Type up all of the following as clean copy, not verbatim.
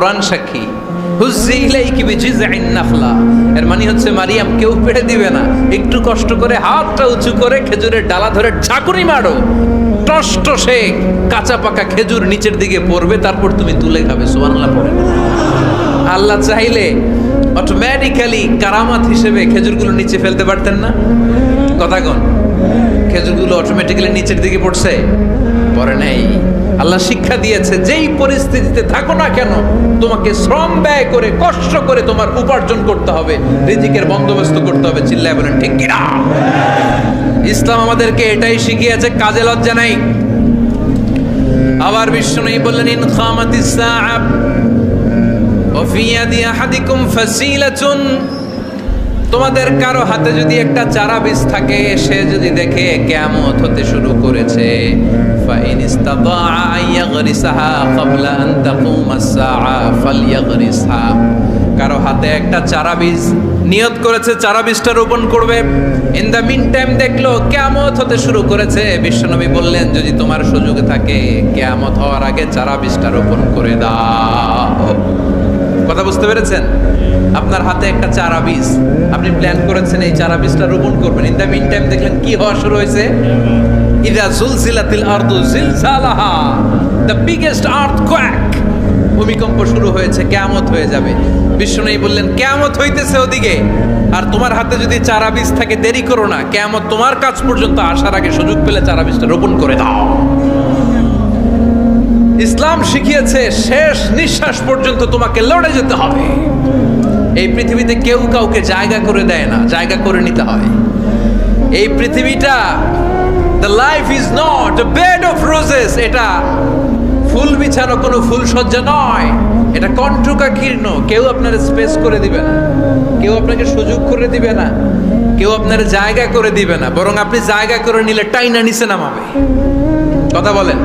কোরআন সাক্ষী। হুজ্জি ইলাইকি বিজিযইন নাখলা, এর মানে হচ্ছে মারিয়াম কেউ পেড়ে দিবে না, একটু কষ্ট করে হাতটা উঁচু করে খেজুরের ডালা ধরে ঝাঁকুনি মারো, টসটসে কাঁচা পাকা খেজুর নিচের দিকে পড়বে, তারপর তুমি তুলে খাবে। সুবহানাল্লাহ পড়েন। আল্লাহ চাইলে অটোমেটিক্যালি কারামাত হিসেবে খেজুরগুলো নিচে ফেলতে পারতেন না? কথা কোন? খেজুরগুলো অটোমেটিক্যালি নিচের দিকে পড়ছে? পড়ে নাই। আল্লাহ শিক্ষা দিয়েছে যেই পরিস্থিতিতে থাকো না কেন তোমাকে শ্রম ব্যয় করে কষ্ট করে তোমার উপার্জন করতে হবে, রিজিকের বন্দোবস্ত করতে হবে। চিল্লায় বলেন ঠিক কিনা? ইসলাম আমাদেরকে এটাই শিখিয়েছে, কাজে লজ্জা নাই। আবার বিশ্বনবী বললেন ইন খামাতিস সাআ ওয়া ফি ইয়াদি আহাদিকুম ফাসিলাতুন, তোমাদের কারো হাতে যদি একটা চারা বীজ থাকে, সে যদি দেখে কিয়ামত হতে শুরু করেছে, ফাইন ইসতাতা আইয়াগরিসাহা ক্বাবলা আন তাকুমাস সাআ ফালইয়াগরিসহা, কারো হাতে একটা চারা বীজ নিয়ত করেছে, চারা বীজটা রোপণ করবে, ইন দ্য মিন টাইম দেখলো কিয়ামত হতে শুরু করেছে, বিশ্বনবী বললেন যদি তোমার সুযোগ থাকে কিয়ামত হওয়ার আগে চারা বীজটা রোপণ করে দাও। কথা বুঝতে পেরেছেন? আপনার হাতে একটা চারা বীজ, আপনি প্ল্যান করেছেন এই চারা বীজটা রোপণ করবেন, ইন দ্য মিন টাইম দেখলেন কি হওয়া শুরু হয়েছে, ইযা জুলজিলাতিল আরদু জিলজালাহা, দ্য বিগেস্ট আর্থকোয়েক, ভূমিকম্প শুরু হয়েছে, কিয়ামত হয়ে যাবে। বিশ্বনবী বললেন কিয়ামত হইতেছে ওদিকে, আর তোমার হাতে যদি চারা বীজ থাকে দেরি করো না, কিয়ামত তোমার কাছ পর্যন্ত আসার আগে সুযোগ পেলে চারা বীজটা রোপণ করে দাও। ইসলাম শিখিয়েছে শেষ নিঃশ্বাস পর্যন্ত তোমাকে লড়ে যেতে হবে। এই পৃথিবীতে কেউ কাউকে জায়গা করে দেয় না, জায়গা করে নিতে হয়। এই পৃথিবীটা, the life is not a bed of roses, এটা ফুল বিছানো কোনো ফুল সজ্জা নয়, এটা কণ্টকাকীর্ণ। কেউ আপনার স্পেস করে দিবে না, কেউ আপনাকে সুযোগ করে দিবে না, কেউ আপনার জায়গা করে দিবে না, বরং আপনি জায়গা করে নিলে টাইনা নিচে নামাবে। কথা বলেন?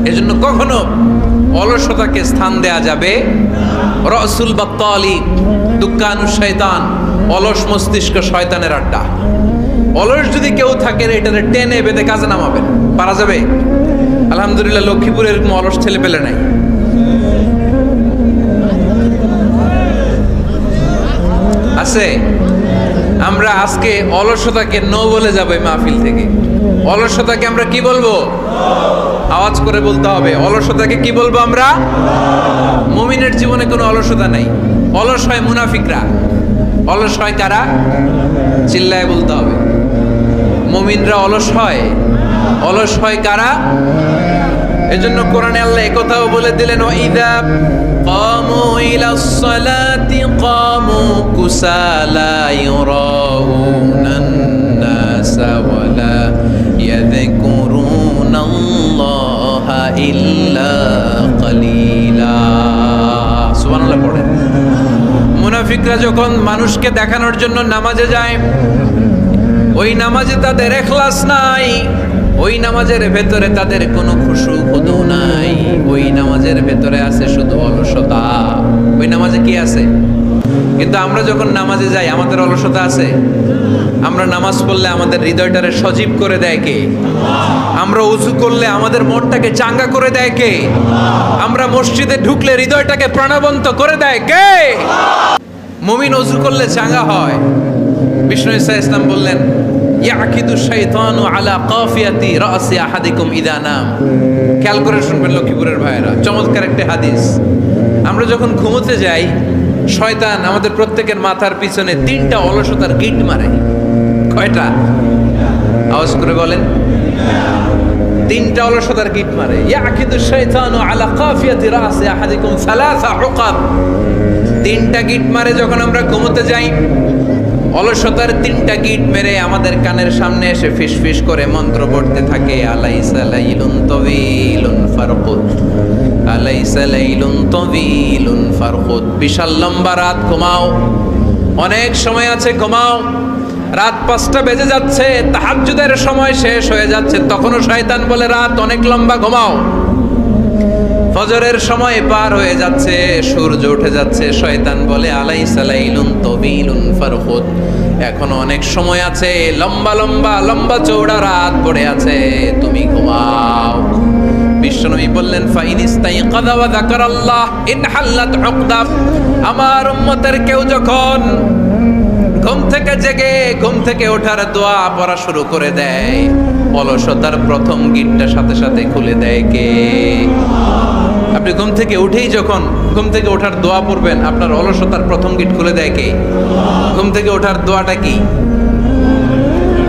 এজন্য কখনো অলসতাকে স্থান দেয়া যাবে। রসুল বাত্তালি দুক্কানু শয়তান, অলস মস্তিষ্ক শয়তানের আড্ডা। অলস যদি কেউ থাকে এটাতে টেনে বেঁধে কাজে নামাবেন, পারা যাবে? আলহামদুলিল্লাহ লক্ষ্মীপুরে এরকম অলস ছেলে পেলে নাই। আছে? আমরা আজকে অলসতাকে নো বলে যাবো এই মাহফিল থেকে। অলসতাকে আমরা কি বলবো? আওয়াজ করে বলতে হবে। অলসতাকে কি বলবো আমরা? মুমিনের জীবনে কোনো অলসতা নাই। অলস হয় মুনাফিকরা। অলস হয় কারা? চিল্লায় বলতে হবে। মুমিনরা অলস হয়। অলস হয় কারা? এজন্য কোরআনে আল্লাহ একথাও বলে দিলেন, ওয়াইদা কামু ইলাস সালাতি কামু কুসালা ইউরাউনান নাসা ওয়ালা ইয়াযকুরুনাল্লাহা ইল্লা কালিলা। সুবহানাল্লাহ পড়েন। মুনাফিকরা যখন মানুষকে দেখানোর জন্য নামাজে যায়, ওই নামাজে তাদের ইখলাস নাই, ওই নামাজের ভেতরে তাদের কোনো খুশু খুদু নাই, ওই নামাজের ভেতরে আছে শুধু অলসতা। ওই নামাজে কি আছে? কিন্তু আমরা যখন নামাজে যাই আমাদের অলসতা আছে? আমরা নামাজ পড়লে আমাদের হৃদয়টারে সজীব করে দেয় কে? আমরা উযু করলে আমাদের মনটাকে চাঙ্গা করে দেয় কে? আমরা মসজিদে ঢুকলে হৃদয়টাকে প্রাণবন্ত করে দেয় কে? মুমিন উযু করলে চাঙ্গা হয়। বিষ্ণু ঈসা ইসলাম বললেন, ইয়াকিদু শাইতানু আলা কাফিয়াতি রাসি আহাদিকুম ইদা নাম। খেয়াল করে শুনবেন লক্ষ্মীপুরের ভাইয়েরা, চমৎকার একটা হাদিস। আমরা যখন ঘুমোতে যাই, শয়তান আমাদের প্রত্যেকের মাথার পিছনে 3টা অলসতার গিট মারে। কয়টা? আওয়াজ করে বলেন। 3টা অলসতার গিট মারে। ইয়াকিদু শাইতানু আলা কাফিয়াতি রাসি আহাদিকুম সালাসা উকাব। 3টা গিট মারে যখন আমরা ঘুমোতে যাই। অলসতার 3টা গিট মেরে আমাদের কানের সামনে এসে ফিসফিস করে মন্ত্র পড়তে থাকে, আলাইসা লাইলুন তাওয়িলুন ফারকুদ, আলাইসা লাইলুন তাওয়িলুন ফারকুদ। বিশাল লম্বা রাত, ঘুমাও। অনেক সময় আছে, ঘুমাও। রাত 5টা বেজে যাচ্ছে, তাহাজ্জুদের সময় শেষ হয়ে যাচ্ছে, তখনও শয়তান বলে রাত অনেক লম্বা, ঘুমাও। ফজরের সময় পার হয়ে যাচ্ছে, সূর্য উঠে যাচ্ছে, শয়তান বলে আলাইসা লাইলুন তাওয়িলুন ফারকুদ, এখনো অনেক সময় আছে, লম্বা লম্বা লম্বা চৌড়া রাত পড়ে আছে, তুমি ঘুমাও। বিশ্বনবী বললেন ফাইনিস্তাইকাযা ওয়া যাকারাল্লাহ ইনহাল্লাত উকদা। আমার উম্মতের কেউ যখন ঘুম থেকে জেগে ঘুম থেকে ওঠার দোয়া পড়া শুরু করে দেয়, অলসতার প্রথম গিটটা সাথে সাথে খুলে দেয় কে? আপনি ঘুম থেকে উঠেই যখন ঘুম থেকে ওঠার দোয়া পড়বেন, আপনার অলসতার প্রথম গিট খুলে দেয় কে? ঘুম থেকে ওঠার দোয়াটা কি?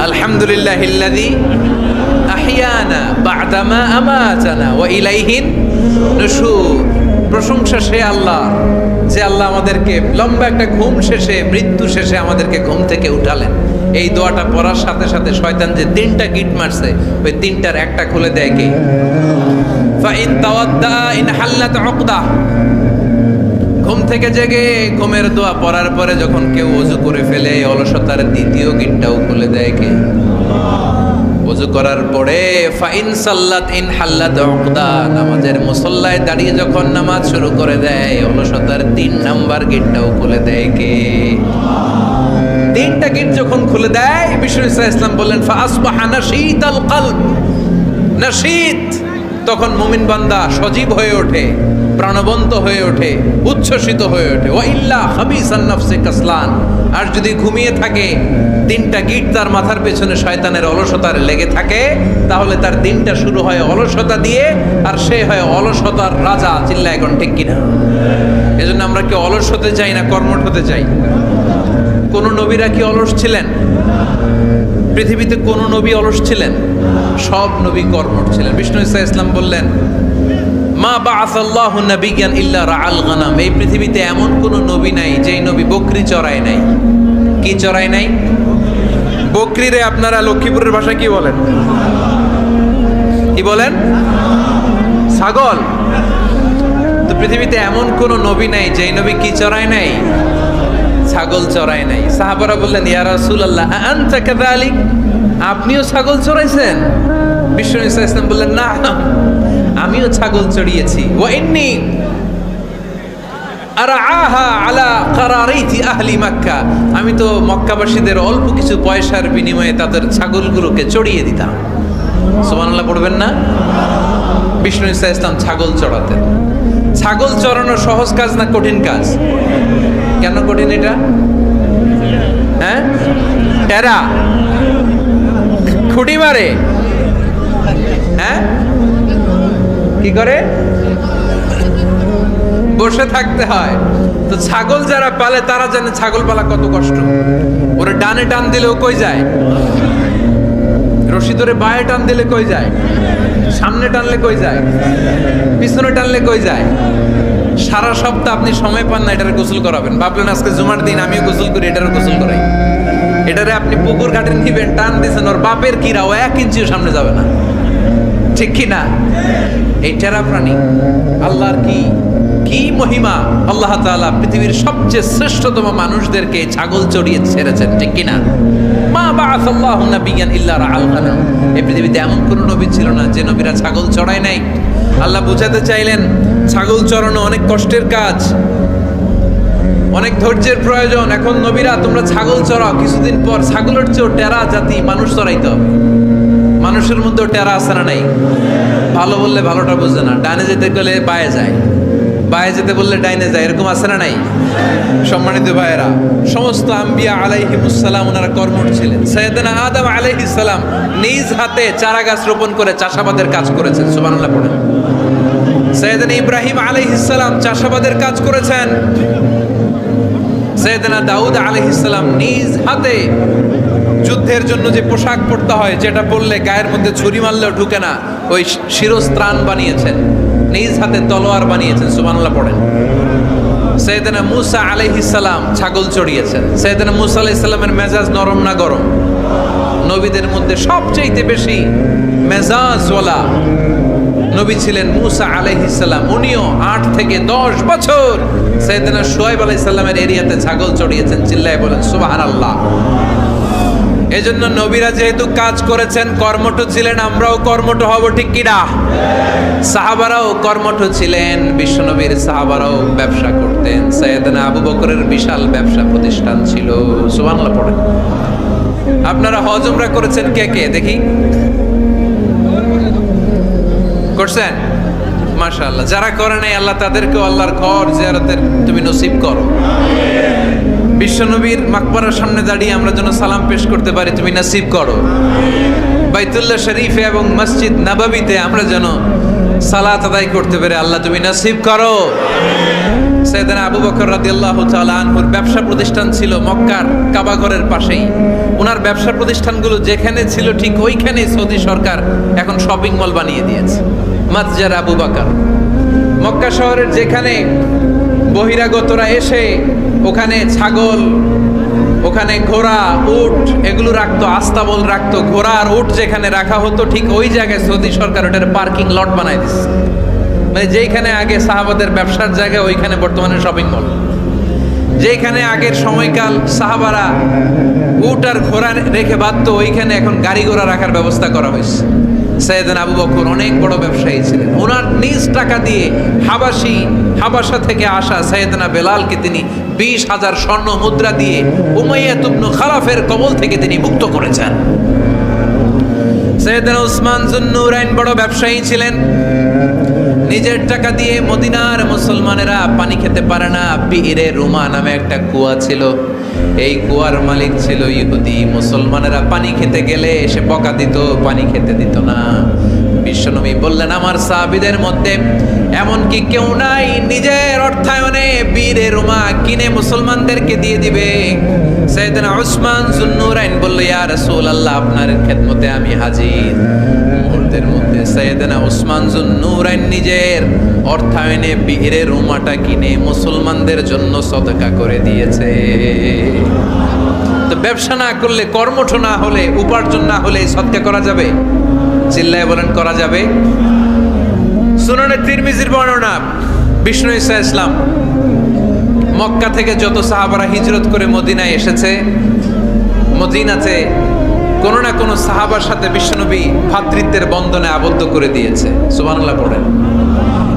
আলহামদুলিল্লাহিল্লাযী আহিয়ানা বা'দামা আমাতানা ওয়া ইলাইহিন নুশুর। প্রশংসা সে আল্লাহ, যে আল্লাহ আমাদেরকে লম্বা একটা ঘুম শেষে, মৃত্যু শেষে আমাদেরকে ঘুম থেকে উঠালেন। এই দোয়াটা পড়ার সাথে সাথে শয়তান যে 3টা গিট মারছে, ওই 3টার একটা খুলে দেয় কে? ফাইন তাওয়াদ্দা ইনহাল্লাত উকদা। ঘুম থেকে জেগে ঘুমের দোয়া পড়ার পরে যখন কেউ ওযু করে ফেলে, অলসতার দ্বিতীয় গিটটাও খুলে দেয় কে? ওযু করার পরে ফাইন সাল্লাত ইনহাল্লাত উকদা। নামাজের মুসল্লায় দাঁড়িয়ে যখন নামাজ শুরু করে দেয়, অলসতার 3 নাম্বার গিটটাও খুলে দেয় কে? 3টা গিট যখন খুলে দেয়, বিষ্ণু ইসলাম বললেন ফাসবাহা নাশীতাল কলব। নাশীত, তখন মুমিন বান্দা সজীব হয়ে ওঠে, প্রাণবন্ত হয়ে ওঠে, উচ্ছ্বসিত হয়ে ওঠে। ওয়া ইল্লা খাবিসান নাফসি কাসলান। আর যদি ঘুমিয়ে থাকে, 3টা গিট তার মাথার পেছনে শয়তানের অলসতার লেগে থাকে, তাহলে তার দিনটা শুরু হয় অলসতা দিয়ে, আর সে হয় অলসতার রাজা। চিল্লায় এখন ঠিক কিনা? এজন্য আমরা কি অলস হতে চাই না কর্মঠ হতে চাই? কোন নবীরা কি অলস ছিলেন? পৃথিবীতে কোন নবী অলস ছিলেন? সব নবী কর্মঠ ছিলেন। বিষ্ণু ইসলাম বললেন মা বাআসাল্লাহু নাবিয়্যান ইল্লা রাআল গানাম। এই পৃথিবীতে এমন কোন নবী নাই যেই নবী বকরি চড়ায় নাই। কি চড়ায় নাই? বকরিরে আপনারা লক্ষ্মীপুরের ভাষায় কি বলেন? কি বলেন? ছাগল। তো পৃথিবীতে এমন কোন নবী নাই যেই নবী কি চড়ায় নাই? ছাগল চড়ায় নাই। সাহাবারা বললেন ইয়া রাসূলুল্লাহ আনতা কাযালিক? আপনিও ছাগল চড়াইছেন? বিষ্ণু ইসলাম বললেন না, আমিও ছাগল চড়িয়েছি। ওয়া ইন্নী আরআহা আলা কারারিতি আহলি মক্কা। আমি তো মক্কাবাসীদের অল্প কিছু পয়সার বিনিময়ে তাদের ছাগলগুলোকে চড়িয়ে দিতাম। সুবহানাল্লাহ পড়বেন না? বিষ্ণু ইসলাম ছাগল চড়াতেন। ছাগল চড়ানো সহজ কাজ না কঠিন কাজ? কেন কঠিন এটা? হ্যাঁ, টেরা খুঁটি মারে। হ্যাঁ, কি করে? বসে থাকতে হয়। তো ছাগল যারা পালে তারা জানে ছাগল পালা কত কষ্ট। ওরে ডানে টান দিলেও কই যায়, রশি ধরে বায়ে টান দিলে কই যায়, সামনে টানলে কই যায়, পিছনে টানলে কই যায়। সারা সপ্তাহ আপনি সময় পান না এটারে গোসল করাবেন। ভাবলেন আজকে জুমার দিন আমিও গোসল করি, এটারে গোসল করাই। এটারে আপনি পুকুর ঘাটে নিবেন, টান দিয়েছেন, ওর বাপের কিরা ও 1 ইঞ্চিও সামনে যাবে না। ঠিক কি না? এই টেরা প্রাণী আল্লাহর কি কি মহিমা! আল্লাহ তাআলা পৃথিবীর সবচেয়ে শ্রেষ্ঠতম মানুষদেরকে ছাগল চড়িয়ে ছেড়েছেন। ঠিক কি না? মা বাআসাল্লাহু নাবিয়্যান ইল্লা রাআল গানাম। এই পৃথিবীতে এমন কোন নবী ছিল না যে নবীরা ছাগল চড়ায় নাই। আল্লাহ বুঝাতে চাইলেন ছাগল চড়ানো অনেক কষ্টের কাজ, অনেক ধৈর্যের প্রয়োজন। এখন নবীরা তোমরা ছাগল চড়াও, কিছুদিন পর ছাগলের চেয়েও টেরা জাতি মানুষ চড়াইতে হবে। মানুষের মধ্যেও টেরা আছে না নাই? ভালো বললে ভালোটা বুঝে না, ডানে যেতে গেলে বায়ে যায়, বায়ে যেতে বললে ডাইনে যায়, এরকম আছে না নাই? সম্মানিত ভাইয়েরা, সমস্ত আম্বিয়া আলাইহিমুস সালাম ওনারা কর্মঠ ছিলেন। সাইয়েদনা আদম আলাইহিস সালাম নিজ হাতে চারা গাছ রোপণ করে চাষাবাদের কাজ করেছেন। সুবহানাল্লাহ পড়েন। সাইয়েদনা ইব্রাহিম আলাইহিস সালাম চাষাবাদের কাজ করেছেন। সাইয়েদনা দাউদ আলাইহিস সালাম নিজ হাতে যুদ্ধের জন্য যে পোশাক পরতে হয়, যেটা পরলে গায়ের মধ্যে ছুরি মারলেও ঢুকে না, ওই শিরস্ত্রাণ বানিয়েছেন, নিজ হাতে তলোয়ার বানিয়েছেন। সুবহানাল্লাহ পড়েন। সাইয়েদনা মূসা আলাইহিস সালাম ছাগল চড়িয়েছেন। সাইয়েদনা মূসা আলাইহিস সালামের মেজাজ নরম না গরম? নবীদের মধ্যে সবচেয়ে বেশি মেজাজওয়ালা নবী ছিলেন মূসা আলাইহিস সালাম। উনিও 8 থেকে 10 বছর সাইয়েদনা শুআয়ব আলাইহিস সালামের এরিয়াতে ছাগল চড়িয়েছেন। চিল্লায় বলেন সুবহানাল্লাহ। এজন্য নবীরা যেহেতু কাজ করেছেন, কর্মঠ ছিলেন, আমরাও কর্মঠ হব। ঠিক কিনা? সাহাবারাও কর্মঠ ছিলেন। বিশ্বনবীর সাহাবারাও ব্যবসা করতেন। সাইয়েদনা আবু বকরের বিশাল ব্যবসা প্রতিষ্ঠান ছিল। সুবহানাল্লাহ পড়েন। আপনারা হজ উমরা করেছেন কে কে দেখি? করছেন? মাশাআল্লাহ, যারা করে নাই আল্লাহ তাদেরকেও আল্লাহর ঘর জিয়ারতের তুমি নসিব করো। বিশ্বনবীর মাকবারার সামনে দাঁড়িয়ে আমরা যেন সালাম পেশ করতে পারি, তুমি নসিব করো। বাইতুল্লাহ শরীফে এবং মসজিদ নববীতে আমরা যেন সালাত আদায় করতে পারি, আল্লাহ তুমি নসিব করো। সাইয়েদনা আবু বকর রাদিয়াল্লাহু তাআলা আনহুর ব্যবসা প্রতিষ্ঠান ছিল মক্কার কাবা ঘরের পাশেই। ওনার ব্যবসা প্রতিষ্ঠানগুলো যেখানে ছিল ঠিক ওইখানেই সৌদি সরকার এখন শপিং মল বানিয়ে দিয়েছে, মাতজার আবু বকর। মক্কা শহরের যেখানে বহিরাগতরা এসে ওখানে ছাগল, ওখানে ঘোড়া, উট এগুলো রাখতো, আস্তাবল রাখতো, ঘোড়া আর উট যেখানে রাখা হতো ঠিক ওই জায়গায় সৌদি সরকার ওটার পার্কিং লট বানাই দিচ্ছে। মানে যেখানে আগে সাহাবাদের ব্যবসার জায়গা ওইখানে বর্তমানে শপিং মল। যেখানে আগের সময়কাল সাহাবারা উট আর ঘোড়া রেখে বাঁধতো ওইখানে এখন গাড়ি ঘোড়া রাখার ব্যবস্থা করা হয়েছে। সাইয়েদনা আবু বকর অনেক বড় ব্যবসায়ী ছিলেন। ওনার নিজ টাকা দিয়ে হাবাসা থেকে আসা সাইয়েদনা বেলালকে তিনি 20,000 স্বর্ণ মুদ্রা দিয়ে উমাইয়া ইবনে খালাফের কবল থেকে তিনি মুক্ত করেছেন। সাইয়েদনা উসমান যুন্নুরাইন বড় ব্যবসায়ী ছিলেন। নিজের টাকা দিয়ে মদিনার মুসলমানেরা পানি খেতে পারে না, বিইরে রুমা নামে একটা কুয়া ছিল, এই কুয়ার মালিক ছিল ইহুদি। মুসলমানেরা পানি খেতে গেলে এসে বকা দিত, পানি খেতে দিত না। বিশ্বনবী বললেন, আমার সাহাবীদের মধ্যে এমন কি কেউ নাই নিজের অর্থায়নে বিইরে রুমা কিনে মুসলমানদেরকে দিয়ে দিবে? সাইয়েদনা উসমান যুন্নুরাইন বলল, ইয়া রাসূলুল্লাহ, আপনার খেদমতে আমি হাজির। মুহূর্তের মধ্যে সাইয়েদনা উসমান যুন্নুরাইন নিজের অর্থায়নে বিইরে রুমাটা কিনে মুসলমানদের জন্য সদকা করে দিয়েছে। তো ব্যবসা না করলে, কর্মঠ না হলে, উপার্জন না হলে সদকা করা যাবে? চিল্লায় বলেন, করা যাবে? সুনানে তিরমিজির বর্ণনা, বিষ্ণু ঈসা ইসলাম মক্কা থেকে যত সাহাবারা হিজরত করে মদিনায় এসেছে, মদিনাতে কোনো না কোনো সাহাবার সাথে বিশ্বনবী ভ্রাতৃত্বের বন্ধনে আবদ্ধ করে দিয়েছে। সুবহানাল্লাহ পড়েন।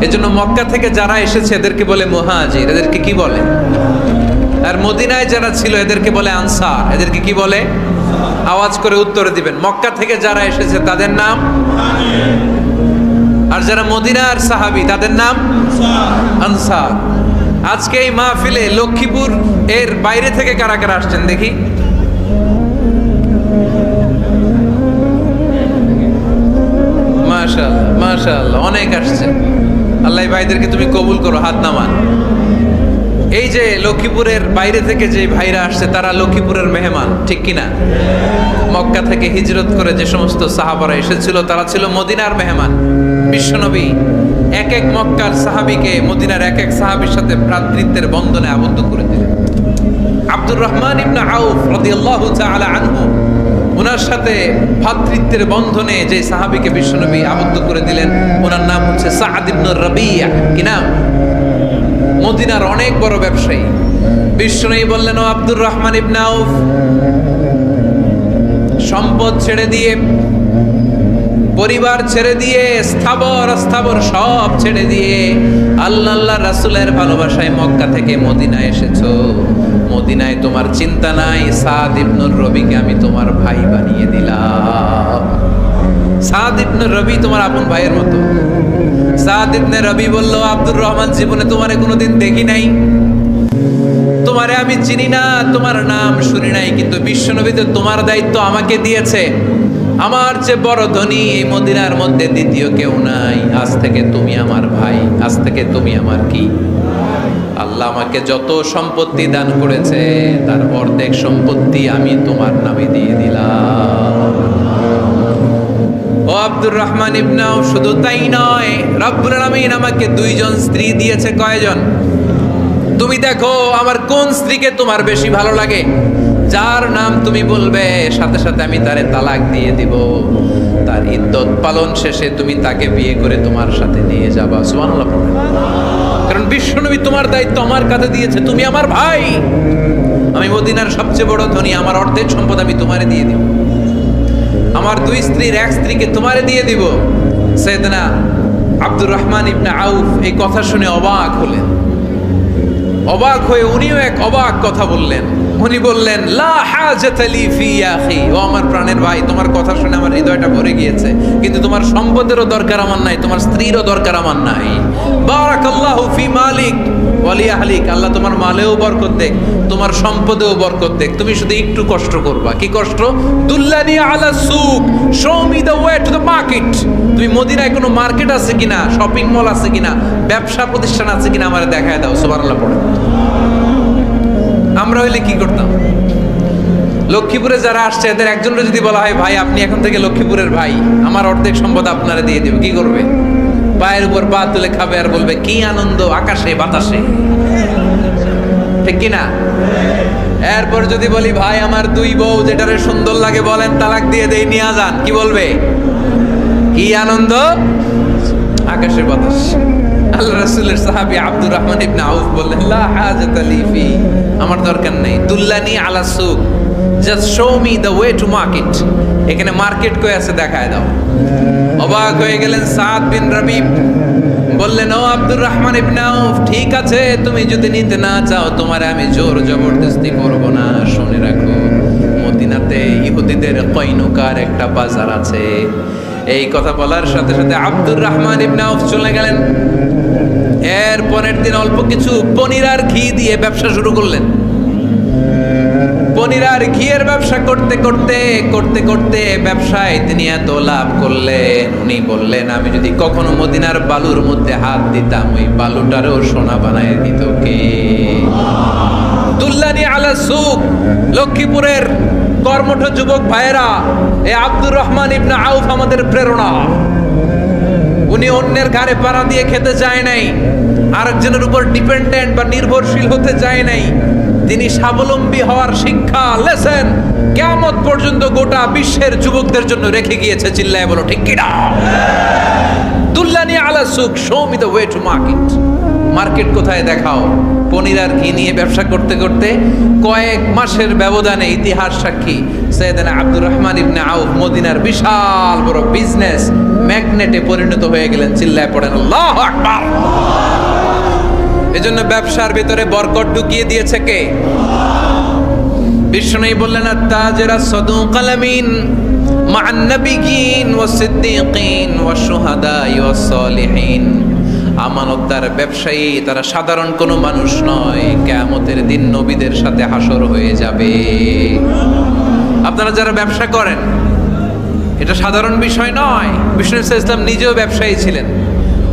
এজন্য মক্কা থেকে যারা এসেছে এদেরকে বলে মুহাজির। এদেরকে কি বলে? আর মদিনায় যারা ছিল এদেরকে বলে আনসার। এদেরকে কি বলে? আওয়াজ করে উত্তর দিবেন। মক্কা থেকে যারা এসেছে তাদের নাম, আর যারা মদিনার সাহাবী তাদের নাম আনসার। আজকে এই মাহফিলে লক্ষ্মীপুর এর বাইরে থেকে কারা কারা আসছেন দেখি? মাশাআল্লাহ, মাশাআল্লাহ, অনেক আসছে। আল্লাহ ভাইদেরকে তুমি কবুল করো, হাত নামান। এই যে লক্ষ্মীপুরের বাইরে থেকে যে ভাইরা আসছে তারা লক্ষ্মীপুরের মেহমান, ঠিক কিনা? মক্কা থেকে হিজরত করে যে সমস্ত সাহাবারা এসেছিল তারা ছিল মদিনার মেহমান। বিশ্বনবী এক এক মক্কার সাহাবীকে মদিনার এক এক সাহাবীর সাথে ভ্রাতৃত্বের বন্ধনে আবদ্ধ করে দিলেন। আব্দুর রহমান ইবনে আউফ রাদিয়াল্লাহু তাআলা আনহু, ওনার সাথে ভ্রাতৃত্বের বন্ধনে যে সাহাবীকে বিশ্বনবী আবদ্ধ করে দিলেন ওনার নাম হচ্ছে সাআদ ইবনে রাবিয়া। কি নাম? মদিনার অনেক বড় ব্যবসায়ী। বিশ্বনবী বললেন, ও আব্দুর রহমান ইবনে আউফ, সম্পদ ছেড়ে দিয়ে, পরিবার ছেড়ে দিয়ে, স্থাবর অস্থাবর সব ছেড়ে দিয়ে আল্লাহ রাসূলের ভালোবাসায় মক্কা থেকে মদিনায় এসেছো। মদিনায় তোমার চিন্তা নাই, সাদ ইবনে রবিকে আমি তোমার ভাই বানিয়ে দিলাম। সাদ ইবনে রবি তোমার আপন ভাইয়ের মতো। সাদ ইবনে রবি বলল, আব্দুর রহমান, জীবনে তোমারে কোনোদিন দেখি নাই, তোমারে আমি চিনি না, তোমার নাম শুনি নাই, কিন্তু বিশ্বনবী তো তোমার দায়িত্ব আমাকে দিয়েছে। আমার যে বড় ধনী এই মদিনার মধ্যে দ্বিতীয় কেউ নাই। আজ থেকে তুমি আমার ভাই, আজ থেকে তুমি আমার কি? আল্লাহ আমাকে যত সম্পত্তি দান করেছে তার অর্ধেক সম্পত্তি আমি তোমার নামে দিয়ে দিলাম। ও আব্দুর রহমান ইবনে আউফ, শুধু তাই নয়, রব্বুল আলামিন আমাকে 2 জন স্ত্রী দিয়েছে। কয়জন? তুমি দেখো আমার কোন স্ত্রীকে তোমার বেশি ভালো লাগে, যার নাম তুমি বলবে সাথে সাথে আমি তারে তালাক দিয়ে দিব। তার ইদ্যত পালন শেষে তুমি তাকে বিয়ে করে তোমার সাথে নিয়ে যাবা। সুবহানাল্লাহ। কারণ বিশ্বনবী তোমার দায়িত্ব আমার কাছে দিয়েছে, তুমি আমার ভাই, আমি মদিনার সবচেয়ে বড় ধনী, আমার অর্ধেক সম্পদ আমি তোমারে দিয়ে দিব। আমার 2 স্ত্রীর 1 স্ত্রীকে তোমারে দিয়ে দিব। সাইয়েদনা আব্দুর রহমান ইবনে আউফ এই কথা শুনে অবাক হলেন। অবাক হয়ে উনিও এক অবাক কথা বললেন। উনি বললেন, লা হাজাতা লি ফি ইয়া আখি, ও আমার প্রাণের ভাই, তোমার কথা শুনে আমার হৃদয়টা ভরে গিয়েছে, কিন্তু তোমার সম্পদেরও দরকার আমার নাই, তোমার স্ত্রীরও দরকার আমার নাই। বারাকাল্লাহু ফি মালিক ওয়া লি আহলিক, আল্লাহ তোমার মালেও বরকত দেখ, তোমার সম্পদেও বরকত দেখ, তুমি শুধু একটু কষ্ট করবা। কি কষ্ট? দুল্লানি আলা সুক, show me the way to the market. তুমি মদিনায় কোনো মার্কেট আছে কিনা, শপিং মল আছে কিনা, ব্যবসা প্রতিষ্ঠান আছে কিনা আমারে দেখায় দাও। সুবহানাল্লাহ পড়ে। আমরা হইলে কি করতাম? লক্ষ্মীপুরে যারা আসছে এদের একজনকে যদি বলা হয়, ভাই আপনি এখন থেকে লক্ষ্মীপুরের ভাই, আমার অর্ধেক সম্পদ আপনারা দিয়ে দেব, কি করবে? পায়ের উপর পা তুলে খাবে আর বলবে, কি আনন্দ আকাশে বাতাসে, ঠিক কিনা? এরপর যদি বলি, ভাই আমার দুই বউ, যেটারে সুন্দর লাগে বলেন তালাক দিয়ে দেই, নিয়ে যান, কি বলবে? কি আনন্দ আকাশে বাতাস। আল্লাহ রাসূলের সাহাবী আব্দুর রহমান ইবনে আউফ বললেন, লা হাজাতা লি ফি, আমার দরকার নেই। দুল্লানি আলা সুক, just show me the way to market. এখানে মার্কেট কই আছে দেখায় দাও। অবাক হয়ে গেলেন সাদ বিন রাবিব, বললেন, ও আব্দুর রহমান ইবনে আউফ, ঠিক আছে, তুমি যদি নিতে না চাও তোমারে আমি জোর জবরদস্তি করব না। শুনে রাখো, মদিনাতে ইহুদিদের কয়নুকার একটা বাজার আছে। এই কথা বলার সাথে সাথে আব্দুর রহমান ইবনে আউফ চলে গেলেন। এর পরের দিন অল্প কিছু পনির আর ঘি দিয়ে ব্যবসা শুরু করলেন। পনির আর ঘিয়ের ব্যবসা করতে করতে করতে করতে ব্যবসায় তিনি এত লাভ করলেন, উনি বললেন, আমি যদি কখনো মদিনার বালুর মধ্যে হাত দিতাম, ওই বালুটারও সোনা বানায় দিত কে? দুল্লানি আলা সুক। লক্ষ্মীপুরের কর্মঠ যুবক ভাইয়েরা, এই আব্দুর রহমান ইবনে আউফ আমাদের প্রেরণা। উনি অন্যের ঘাড়ে পাড়া দিয়ে খেতে চায় নাই, আরেকজনের উপর ডিপেন্ডেন্ট বা নির্ভরশীল হতে চায় নাই। তিনি স্বাবলম্বী হওয়ার শিক্ষা, লেসেন কিয়ামত পর্যন্ত গোটা বিশ্বের যুবকদের জন্য রেখে গিয়েছে। চিল্লায় বলো ঠিক কিনা? দুল্লানি আলা সুক, show me the way to market. Market কোথায় দেখাও। পনির আর ঘি নিয়ে ব্যবসা করতে করতে কয়েক মাসের ব্যবধানে ইতিহাস সাক্ষী, সাইয়েদনা আব্দুর রহমান ইবনে আউফ মদিনার বিশাল বড় বিজনেস ম্যাগনেটে পরিণত হয়ে গেলেন। চিল্লায় পড়েন আল্লাহু আকবার। এজন্য ব্যবসার ভিতরে বরকত ঢুকিয়ে দিয়েছে কে? বিষ্ণুই বললেন, আত-তাজিরা সাদুকাল আমিন মা'আন নাবিয়্যিন ওয়াস সিদ্দীকিন ওয়াস শুহাদা'i ওয়াস সালিহিন। আমানতদার ব্যবসায়ী তারা সাধারণ কোনো মানুষ নয়, কিয়ামতের দিন নবীদের সাথে হাসর হয়ে যাবে। আপনারা যারা ব্যবসা করেন, এটা সাধারণ বিষয় নয়। বিষ্ণু ইসলাম নিজেও ব্যবসায়ী ছিলেন।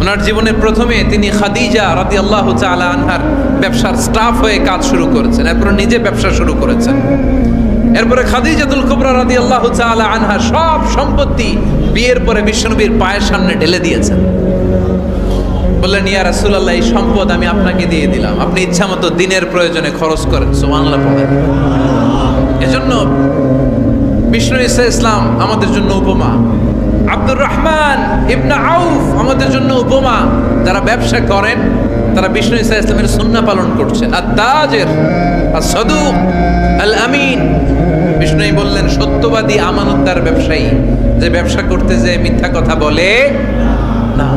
ওনার জীবনের প্রথমে তিনি খাদিজা রাদিয়াল্লাহু তাআলা আনহার ব্যবসার স্টাফ হয়ে কাজ শুরু করেছেন, এরপর নিজে ব্যবসা শুরু করেছেন। এরপরে খাদিজাতুল কুবরা রাদিয়াল্লাহু তাআলা আনহা সব সম্পত্তি বিয়ের পরে বিশ্বনবীর পায়ের সামনে ঢেলে দিয়েছেন। বললেন, ইয়া রাসূলুল্লাহ, এই সম্পদ আমি আপনাকে দিয়ে দিলাম, আপনি ইচ্ছামতো দিনের প্রয়োজনে খরচ করেন। সুবহানাল্লাহ পড়েন। এজন্য বিষ্ণু ইসলাম আমাদের জন্য উপমা, আব্দুর রহমান ইবনে আউফ আমাদের জন্য উপমা। যারা ব্যবসা করেন তারা বিষ্ণু ইসলামের সুন্নাহ পালন করছেন। আত-তাজির আস-সাদুক আল আমিন। বিষ্ণুই বললেন, সত্যবাদী আমানতদার ব্যবসায়ী, যে ব্যবসা করতে যে মিথ্যা কথা বলে না।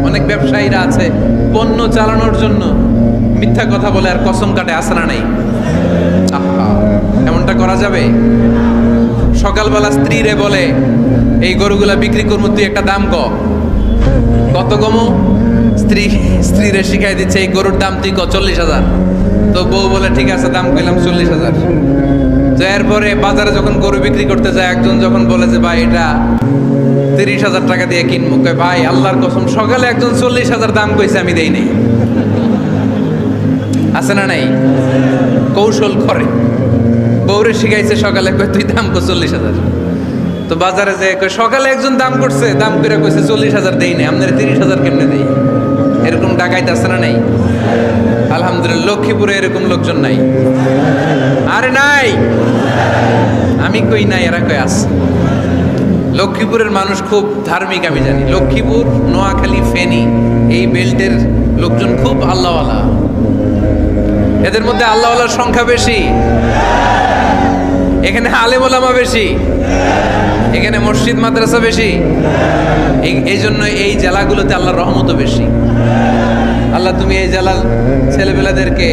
অনেক ব্যবসায়ীরা আছে পণ্য চালানোর জন্য মিথ্যা কথা বলে আর কসম কাটে, আছে না নাই? আহা, এমনটা করা যাবে? সকালবেলা স্ত্রীরে বলে, এই গরুগুলা বিক্রি করবো, তুই একটা দাম কত কমো? স্ত্রীরে শিখাই দিচ্ছে, এই গরুর দাম তুই 40,000। তো বউ বলে, ঠিক আছে, দাম কইলাম 40,000। তো এরপরে বাজারে যখন গরু বিক্রি করতে যায়, একজন যখন বলে যে, ভাই এটা 30,000 টাকা দিয়ে কিনবো, কয়, ভাই আল্লাহর কসম, সকালে একজন 40,000 দাম কইছে, আমি দেই নাই। আছে না নাই? কৌশল করে। বউরে শিখাইছে সকালে, কয় তুই দাম কর 40,000। তো বাজারে যে সকালে একজন দাম করছে, দাম করে কইছে 40,000 দেই নাই, আপনার 30,000 কেমনে দেই? এরকম ডাকাইতে আছে না নাই? আলহামদুলিল্লাহ লক্ষ্মীপুরে এরকম লোকজন নাই। আরে নাই, আমি কই নাই, এরা কই আছে। লক্ষ্মীপুরের মানুষ খুব ধার্মিক, আমি জানি। লক্ষ্মীপুর, নোয়াখালী, ফেনী এই বেল্টের লোকজন খুব আল্লাহওয়ালা। এদের মধ্যে আল্লাহওয়ালার সংখ্যা বেশি, এখানে আলেম ওলামা বেশি, এখানে মসজিদ মাদ্রাসা বেশি। এই জন্য এই জেলাগুলোতে আল্লাহর রহমতও বেশি। আল্লাহ তুমি এই জেলার ছেলেপেলাদেরকে,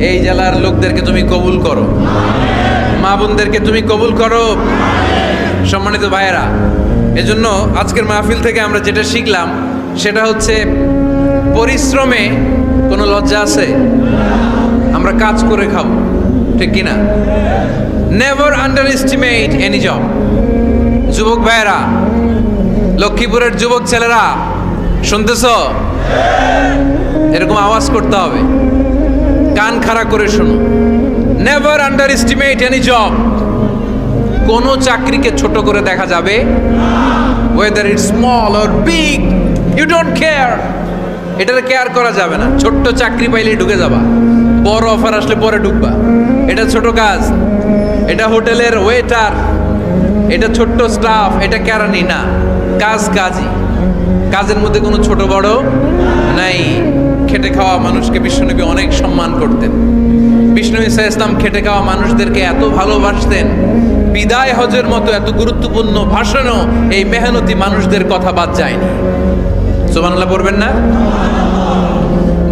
এই জেলার লোকদেরকে তুমি কবুল করো, মা বোনদেরকে তুমি কবুল করো। সম্মানিত ভাইয়েরা, এজন্য আজকের মাহফিল থেকে আমরা যেটা শিখলাম সেটা হচ্ছে পরিশ্রমে কোনো লজ্জা আছে? আমরা কাজ করে খাবো, ঠিক কিনা? Never underestimate any job. যুবক ভাইয়েরা, লক্ষ্মীপুরের যুবক ছেলেরা শুনতেছ? এরকম আওয়াজ করতে হবে, কান খাড়া করে শুনো। Never underestimate any job. কোনো চাকরিকে ছোট করে দেখা যাবে, whether it small or big, you don't care. এটার কেয়ার করা যাবে না। ছোট্ট চাকরি পাইলেই ঢুকে যাবা, বড় অফার আসলে পরে ঢুকবা। এটা ছোট কাজ, এটা হোটেলের ওয়েটার, এটা ছোট্ট স্টাফ, এটা কেরানি না। কাজ কাজই, কাজের মধ্যে কোনো ছোট বড় নাই। খেটে খাওয়া মানুষকে বিশ্বনবী অনেক সম্মান করতেন। বিষ্ণু ঈসা ইসলাম খেটে খাওয়া মানুষদেরকে এত ভালোবাসতেন, বিদায় হজের মতো এত গুরুত্বপূর্ণ ভাষণও এই মেহনতি মানুষদের কথা বাদ যায়নি। সুবহানাল্লাহ পড়বেন না?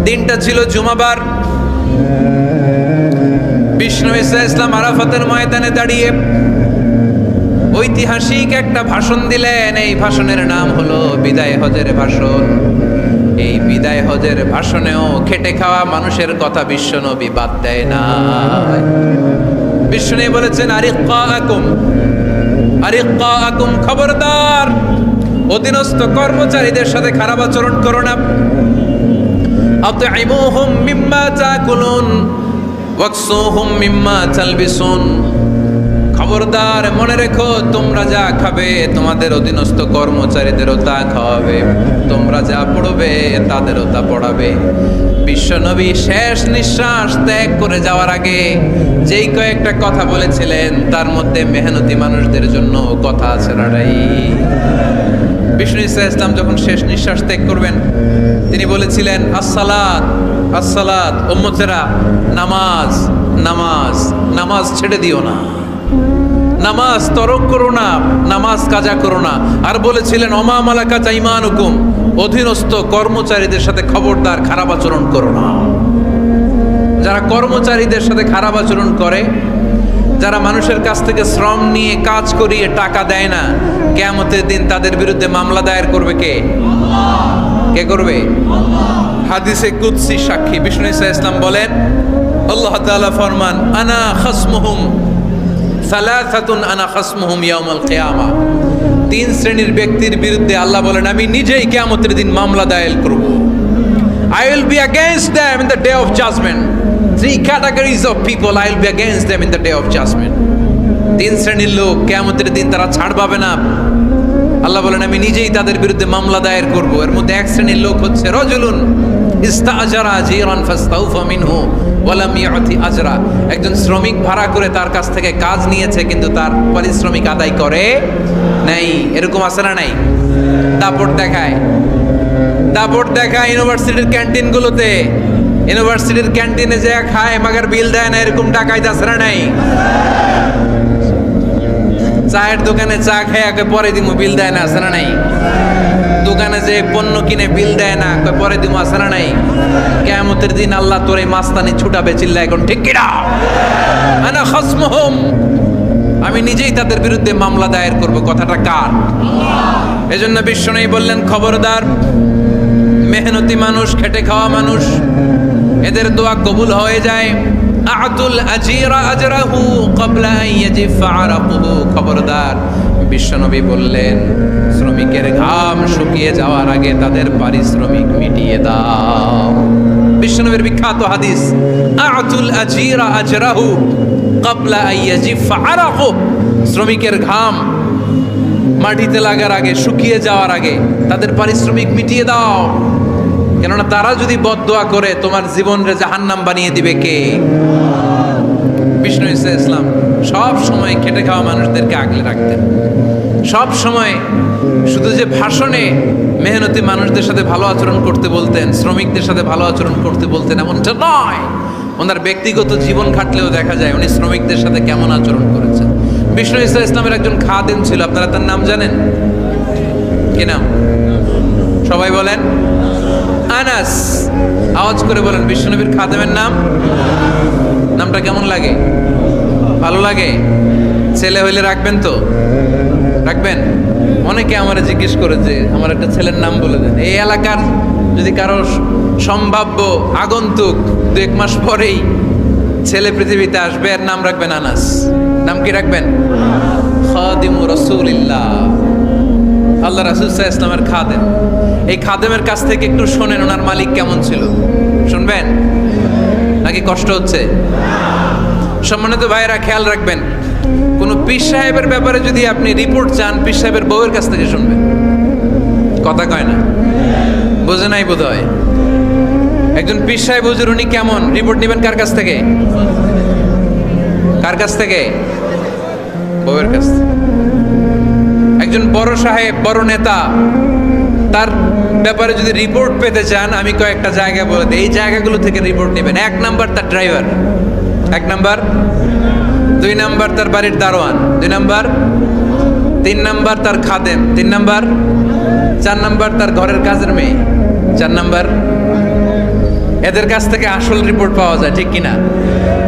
দিনটা ছিল জুমাবার। বিষ্ণু ঈসা ইসলাম আরাফাতের ময়দানে দাঁড়িয়ে ঐতিহাসিক একটা ভাষণ দিলেন। এই ভাষণের নাম হলো বিদায় হজের ভাষণ। এই বিদায় হজের ভাষণেও খেটে খাওয়া মানুষের কথা বিশ্বনবী বাদ দেয় না। বিশ্বনবী বলেছেন, আরিক্কাকুম আরিক্কাকুম, খবরদার অধীনস্থ কর্মচারীদের সাথে খারাপ আচরণ করো না। আতঈমুহুম মিম্মা তাকুলুন ওয়াকসুহুম মিম্মা তালবিসুন। খবরদার মনে রেখো, তোমরা যা খাবে তোমাদের অধীনস্থ কর্মচারীদেরও তা খাওয়াবে, তোমরা যা পড়বে তাদেরও তা পড়াবে। বিশ্বনবী শেষ নিঃশ্বাস ত্যাগ করে যাওয়ার আগে যেই কয়েকটা কথা বলেছিলেন তার মধ্যে মেহনতি মানুষদের জন্য কথা আছে না নাই? বিষ্ণু ঈসা ইসলাম যখন শেষ নিঃশ্বাস ত্যাগ করবেন তিনি বলেছিলেন, আসসালাত আসসালাত, উম্মতেরা নামাজ নামাজ নামাজ ছেড়ে দিও না, নামাজ তরক করো না, নামাজ কাজা করো না। আর বলেছিলেন, ওমা মালাকাত আইমানুকুম, অধীনস্থ কর্মচারীদের সাথে খবরদার খারাপ আচরণ করো না। যারা কর্মচারীদের সাথে খারাপ আচরণ করে, যারা মানুষের কাছ থেকে শ্রম নিয়ে কাজ করিয়ে টাকা দেয় না, কিয়ামতের দিন তাদের বিরুদ্ধে মামলা দায়ের করবে কে? কে করবে? হাদিসে কুদসি সাক্ষী বিষ্ণু ঈসা ইসলাম বলেন, আল্লাহ তাআলা ফরমান, আনা খাসমুহুম সালাসাতুন আনা খাসমুহুম ইয়াউমাল কিয়ামা। তিন শ্রেণীর ব্যক্তির বিরুদ্ধে আল্লাহ বলেন, আমি নিজেই কিয়ামতের দিন মামলা দায়ের করব। I will be against them in the day of judgment. Three categories of people, I will be against them in the day of judgment. তিন শ্রেণীর লোক কিয়ামতের দিন তারা ছাড় পাবে না। আল্লাহ বলেন, আমি নিজেই তাদের বিরুদ্ধে মামলা দায়ের করব। এর মধ্যে এক শ্রেণীর লোক হচ্ছে রাজুলুন ইস্তাআজারা জিরান ফাস্তাউফা মিনহু ওয়া লাম ইউতি আজরা। একজন শ্রমিক ভাড়া করে তার কাছ থেকে কাজ নিয়েছে কিন্তু তার পারিশ্রমিক আদায় করে নাই। এরকম আছে না নাই? দাপট দেখায়, দাপট দেখায় ইউনিভার্সিটির ক্যান্টিনগুলোতে। ইউনিভার্সিটির ক্যান্টিনে যে খায় মাগার বিল দেয় না, এরকম টাকায় আছে না নাই? চায়ের দোকানে চা খেয়ে পরে দিমু, বিল দেয় না, আছে না নাই? দোকানে যে পণ্য কিনে বিল দেয় না, পরে দিমু, আছে না নাই? কিয়ামতের দিন আল্লাহ তোর এই মাস্তানি ছুটাবে, চিল্লা এখন ঠিক কিনা? আনা খাসমুহুম, আমি নিজেই তাদের বিরুদ্ধে মামলা দায়ের করব। কথাটা কার? এজন্য বিশ্বনবী বললেন, খবরদার মেহনতি মানুষ, খেটে খাওয়া মানুষ, এদের দোয়া কবুল হয়ে যায়। আতুল আজিরা আজরাহু ক্বাবলা আন ইয়াজিফা আরাকুহু। খবরদার বিশ্বনবী বললেন, শ্রমিকের ঘাম শুকিয়ে যাওয়ার আগে তাদের পারিশ্রমিক মিটিয়ে দাও। বিশ্বনবীর বিখ্যাত হাদিস, আতুল আজিরা আজরাহু ক্বাবলা আন ইয়াজিফা আরাকুহু। শ্রমিকের ঘাম মাটিতে লাগার আগে, শুকিয়ে যাওয়ার আগে তাদের পারিশ্রমিক মিটিয়ে দাও। কেননা তারা যদি বদদোয়া করে তোমার জীবনরে জাহান্নাম বানিয়ে দিবে কে? বিষ্ণু ঈসা ইসলাম সব সময় খেটে খাওয়া মানুষদেরকে আগলে রাখতেন। সব সময় শুধু যে ভাষণে মেহনতি মানুষদের সাথে ভালো আচরণ করতে বলতেন, শ্রমিকদের সাথে ভালো আচরণ করতে বলতেন এমনটা নয়, ওনার ব্যক্তিগত জীবন ঘাটলেও দেখা যায় উনি শ্রমিকদের সাথে কেমন আচরণ করেছেন। বিষ্ণু ঈসা ইসলামের একজন খাদেম ছিল, আপনারা তার নাম জানেন? কি নাম? সবাই বলেন। আনাস। আওয়াজ করে বলেন বিশ্বনবীর খাদেমের নাম। নামটা কেমন লাগে? ভালো লাগে? ছেলে হইলে রাখবেন তো? রাখবেন? অনেকে আমার জিজ্ঞেস করে যে আমার একটা ছেলের নাম বলে দেন। এই এলাকার যদি কারো সম্ভাব্য আগন্তুক 2-1 মাস পরেই ছেলে পৃথিবীতে আসবে, এর নাম রাখবেন আনাস। নাম কি রাখবেন? খাদিমু রাসূলিল্লাহ, আল্লাহ রাসূল সাল্লাল্লাহু আলাইহি ওয়াসাল্লামের খাদেম। এই খাদেমের কাছ থেকে একটু শোনেন ওনার মালিক কেমন ছিল। শুনবেন নাকি কষ্ট হচ্ছে? সম্মানিত ভাইরা খেয়াল রাখবেন, কোন পীর সাহেবের ব্যাপারে যদি আপনি রিপোর্ট চান, পীর সাহেবের বউয়ের কাছ থেকে শুনবেন। কথা কয় না? বোঝে নাই বোধ হয়। একজন পীর সাহেব হুজুর উনি কেমন, রিপোর্ট নেবেন কার কাছ থেকে? কার কাছ থেকে? বউয়ের কাছ থেকে। একজন বড় সাহেব, বড় নেতা, তার ব্যাপারে যদি রিপোর্ট পেতে চান, আমি কয়েকটা জায়গা বলে দিই, এই জায়গাগুলো থেকে রিপোর্ট নেবেন। 1 নাম্বার তার ড্রাইভার, 1 নাম্বার। 2 নাম্বার তার বাড়ির দারোয়ান, 2 নাম্বার। 3 নাম্বার তার খাদেম, 3 নাম্বার। 4 নাম্বার তার ঘরের কাজের মেয়ে, 4 নাম্বার। এদের কাছ থেকে আসল রিপোর্ট পাওয়া যায়, ঠিক কিনা?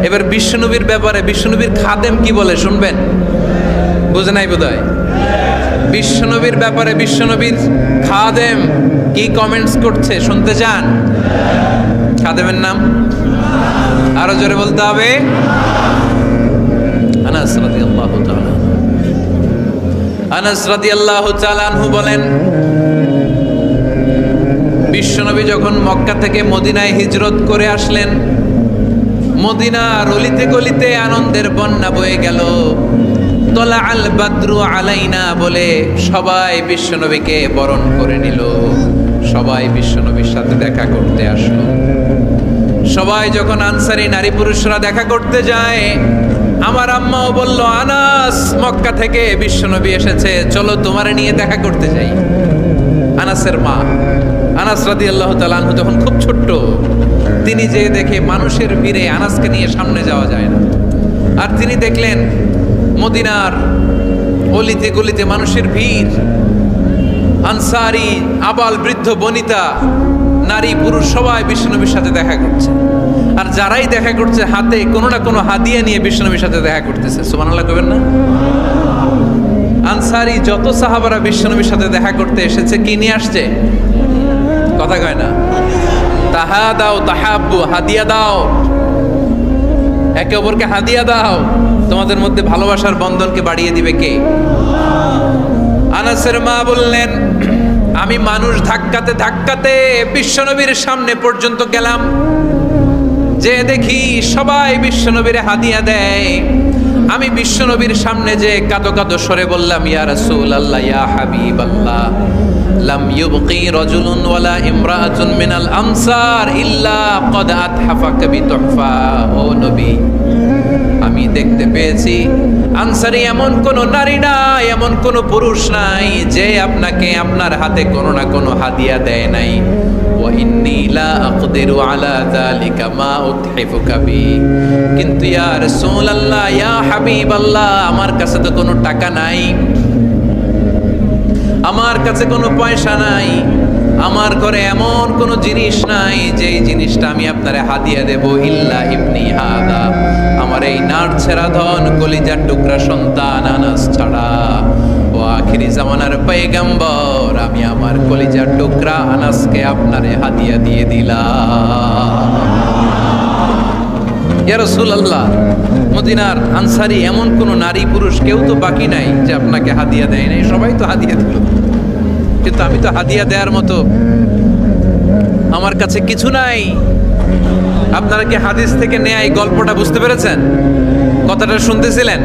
এবার বিশ্বনবীর ব্যাপারে বিশ্বনবীর খাদেম কি বলে শুনবেন? বুঝে নাই বোধহয়। বিশ্বনবীর ব্যাপারে বিশ্বনবীর খাদেম কি কমেন্টস করছে শুনতে চান? খাদেমের নাম আরো জোরে বলতে হবে। আনাস রাদিয়াল্লাহু তাআলা, আনাস রাদিয়াল্লাহু তাআলা আনহু বলেন, বিশ্বনবী যখন মক্কা থেকে মদিনায় হিজরত করে আসলেন, মদিনার অলিতে গলিতে আনন্দের বন্যা বয়ে গেল। তলা আল বাদরু আলাইনা বলে সবাই বিশ্বনবীকে বরণ করে নিল। সবাই বিশ্বনবীর সাথে দেখা করতে আসলো। সবাই যখন আনসারী নারী পুরুষরা দেখা করতে যায়, আমার আম্মাও বলল, আনাস মক্কা থেকে বিশ্বনবী এসেছে, চলো তোমারে নিয়ে দেখা করতে যাই। আনাসের মা আনাস রাদিয়াল্লাহু তাআলা আনহু তখন খুব ছোট্ট। তিনি যে দেখে মানুষের ভিড়ে আনাসকে নিয়ে সামনে যাওয়া যায় না। আর তিনি দেখলেন মদিনার অলিতে গলিতে মানুষের ভিড়, আনসারী আবাল বৃদ্ধ বনিতা নারী পুরুষ সবাই বিশ্বনবীর সাথে দেখা করছে। আর যারাই দেখা করছে হাতে কোনো না কোনো হাদিয়া নিয়ে বিশ্বনবীর সাথে দেখা করতেছে। সুবহানাল্লাহ কইবেন না? আনসারী যত সাহাবারা বিশ্বনবীর সাথে দেখা করতে এসেছে, কি নিয়ে আসছে? কথা কয় না? তাহাদাও তাহাব্বু, হাদিয়া দাও, একে অপরকে হাদিয়া দাও। তোমাদের মধ্যে ভালোবাসার বন্ধনকে বাড়িয়ে দিবে কে? আনাসের মা বললেন, আমি মানুষ ধাক্কাতে ধাক্কাতে বিশ্বনবীর সামনে পর্যন্ত গেলাম, যে দেখি সবাই বিশ্বনবীর হাদিয়া দেয়। আমি বিশ্বনবীর সামনে যে কাঁদো কাঁদো সরে বললাম, ইয়া রাসূলুল্লাহ, ইয়া হাবিবাল্লাহ, লাম ইউবকি রাজুলুন ওয়ালা ইমরাআতুন মিনাল আনসার ইল্লা ক্বাদ আতহাফাকা বিতুহফা। ও নবী, আমি দেখতে পেয়েছি আনসারী এমন কোন নারী নাই, এমন কোন পুরুষ নাই যে আপনাকে আপনার হাতে কোনো না কোনো হাদিয়া দেয় নাই। ওয়া ইন্নী লা আকদিরু আলা যালিকা মা উতহিফুকা বি। কিন্তু ইয়া রাসূলুল্লাহ, ইয়া হাবিবাল্লাহ, আমার কাছে তো কোনো টাকা নাই, আমার কাছে কোনো পয়সা নাই, আমার ঘরে এমন কোনো জিনিস নাই যেই জিনিসটা আমি আপনারে হাদিয়া দেব। ইল্লা ইবনি হাদা, আমার এই নার ছেঁড়া ধন কলিজার টুকরা সন্তান আনাস ছাড়া। ও আখিরি জামানার পয়গম্বর, আমি আমার কলিজার টুকরা আনাসকে আপনারে হাদিয়া দিয়ে দিলাম। ইয়া রাসূলুল্লাহ, মদিনার আনসারী এমন কোন নারী পুরুষ কেউ তো বাকি নাই যে আপনাকে হাদিয়া দেয় নাই, সবাই তো হাদিয়া দিল, কিন্তু আমি তো হাদিয়া দেওয়ার মতো আমার কাছে কিছু নাই। আপনারা কি হাদিস থেকে নেয়া এই গল্পটা বুঝতে পেরেছেন? কথাটা শুনতেছিলেন?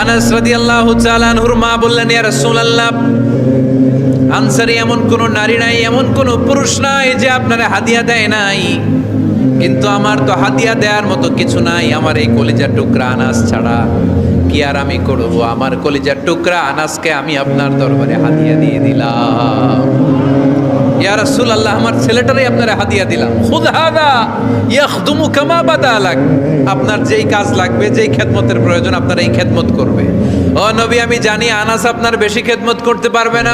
আনাস রাদিয়াল্লাহু তাআলা আনহুর মা বললেন, ইয়া রাসূলুল্লাহ, আনসারী এমন কোন নারী নাই, এমন কোন পুরুষ নাই যে আপনারা হাদিয়া দেয় নাই, কিন্তু আমার তো হাদিয়া দেওয়ার মতো কিছু নাই আমার এই কলিজার টুকরা আনাস ছাড়া। কি আর আমি করব? আমার কলিজার টুকরা আনাসকে আমি আপনার দরবারে হাদিয়া দিয়ে দিলাম। ইয়া রাসূলুল্লাহ, আমার ছেলেটারই আপনারা হাদিয়া দিলাম। খুদ হাদা ইয়াখদুমু কামা বাদালাক, আপনার যেই কাজ লাগবে, যেই খেদমতের প্রয়োজন আপনার এই খেদমত করবে। ও নবী, আমি জানি আনাস আপনার বেশি খেদমত করতে পারবে না,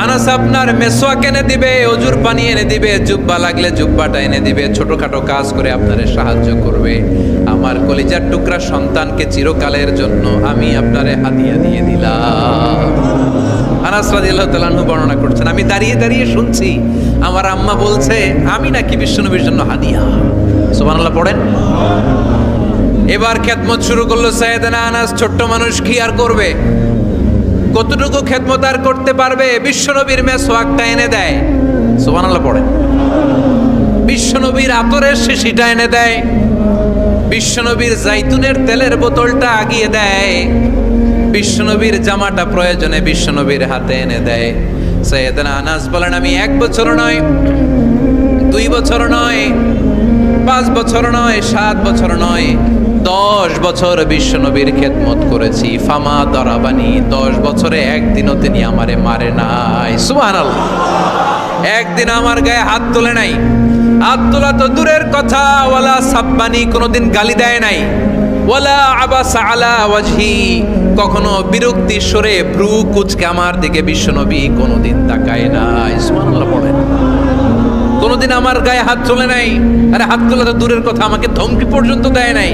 আনাস আপনার মেসওয়াক এনে দিবে, অজুর পানি এনে দিবে, জুব্বা লাগলে জুব্বাটা এনে দিবে, ছোটখাটো কাজ করে আপনারে সাহায্য করবে। আমার কলিজার টুকরা সন্তানকে চিরকালের জন্য আমি আপনারে হাদিয়া দিয়ে দিলাম। আনাস রাদিয়াল্লাহু তাআলা আনহু বর্ণনা করছেন, আমি দাঁড়িয়ে দাঁড়িয়ে শুনছি আমার আম্মা বলছে আমি নাকি বিশ্বনবীর জন্য হাদিয়া। সুবহানাল্লাহ পড়েন। এবার খেদমত শুরু করলো সাইয়েদনা আনাস। ছোট্ট মানুষ কি আর করবে, কতটুকু খেদমত আর করতে পারবে? বিশ্বনবীর মেসওয়াকটা এনে দেয়। সুবহানাল্লাহ পড়েন। বিশ্বনবীর আতরের শিশিটা এনে দেয়, বিশ্বনবীর জাইতুনের তেলের বোতলটা আগিয়ে দেয়, বিশ্বনবীর জামাটা প্রয়োজনে বিশ্বনবীর হাতে এনে দেয়। সাইয়েদনা আনাস বলেন, আমি 1 বছর নয়, 2 বছর নয়, 5 বছর নয়, 7 বছর নয়, 10 বছর বিশ্বনবীর খেদমত করেছি। ফামা দরাবানি, 10 বছরে একদিনও তিনি আমারে মারে নাই। সুবহানাল্লাহ। একদিন আমার গায়ে হাত তোলে নাই, হাত তোলা তো দূরের কথা, ওয়ালা সাব্বানি, কোনোদিন গালি দেয় নাই, ওয়ালা আবাসা আলা ওয়াজহি, কখনো বিরক্তি স্বরে ভ্রু কুঁচকে আমার দিকে বিশ্বনবী কোনোদিন তাকায় নাই। সুবহানাল্লাহ পড়েন। কোনোদিন আমার গায়ে হাত তোলে নাই। আরে হাত তোলা তো দূরের কথা, আমাকে ধমকি পর্যন্ত দেয় নাই।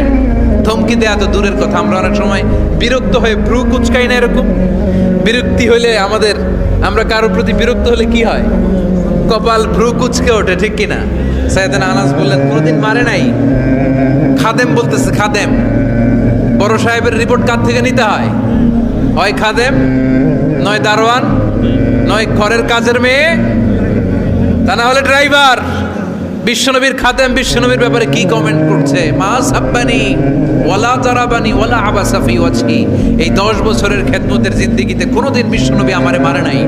ধমকি দেয়া তো দূরের কথা, আমরা অনেক সময় বিরক্ত হয়ে ভ্রু কুঁচকাই না। এরকম বিরক্তি হলে আমরা কারোর প্রতি বিরক্ত হলে কি হয়? কপাল ভ্রু কুঁচকে ওঠে, ঠিক কিনা? সাইয়েদনা আনাস বললেন কোনোদিন মারে নাই। খাদেম বলতেছে, খাদেম, বড় সাহেবের রিপোর্ট কার থেকে নিতে হয়? হয় খাদেম, নয় দারোয়ান, নয় ঘরের কাজের মেয়ে, তা না হলে ড্রাইভার। বিশ্বনবীর খাদেম বিশ্বনবীর ব্যাপারে কি কমেন্ট করছে? মা সাব্বানি ওয়ালা জারাবানি ওয়ালা আবাসা ফি ওয়াজহি। এই 10 বছরের খেদমতের জিন্দেগিতে কোনোদিন বিশ্বনবী আমারে মারে নাই,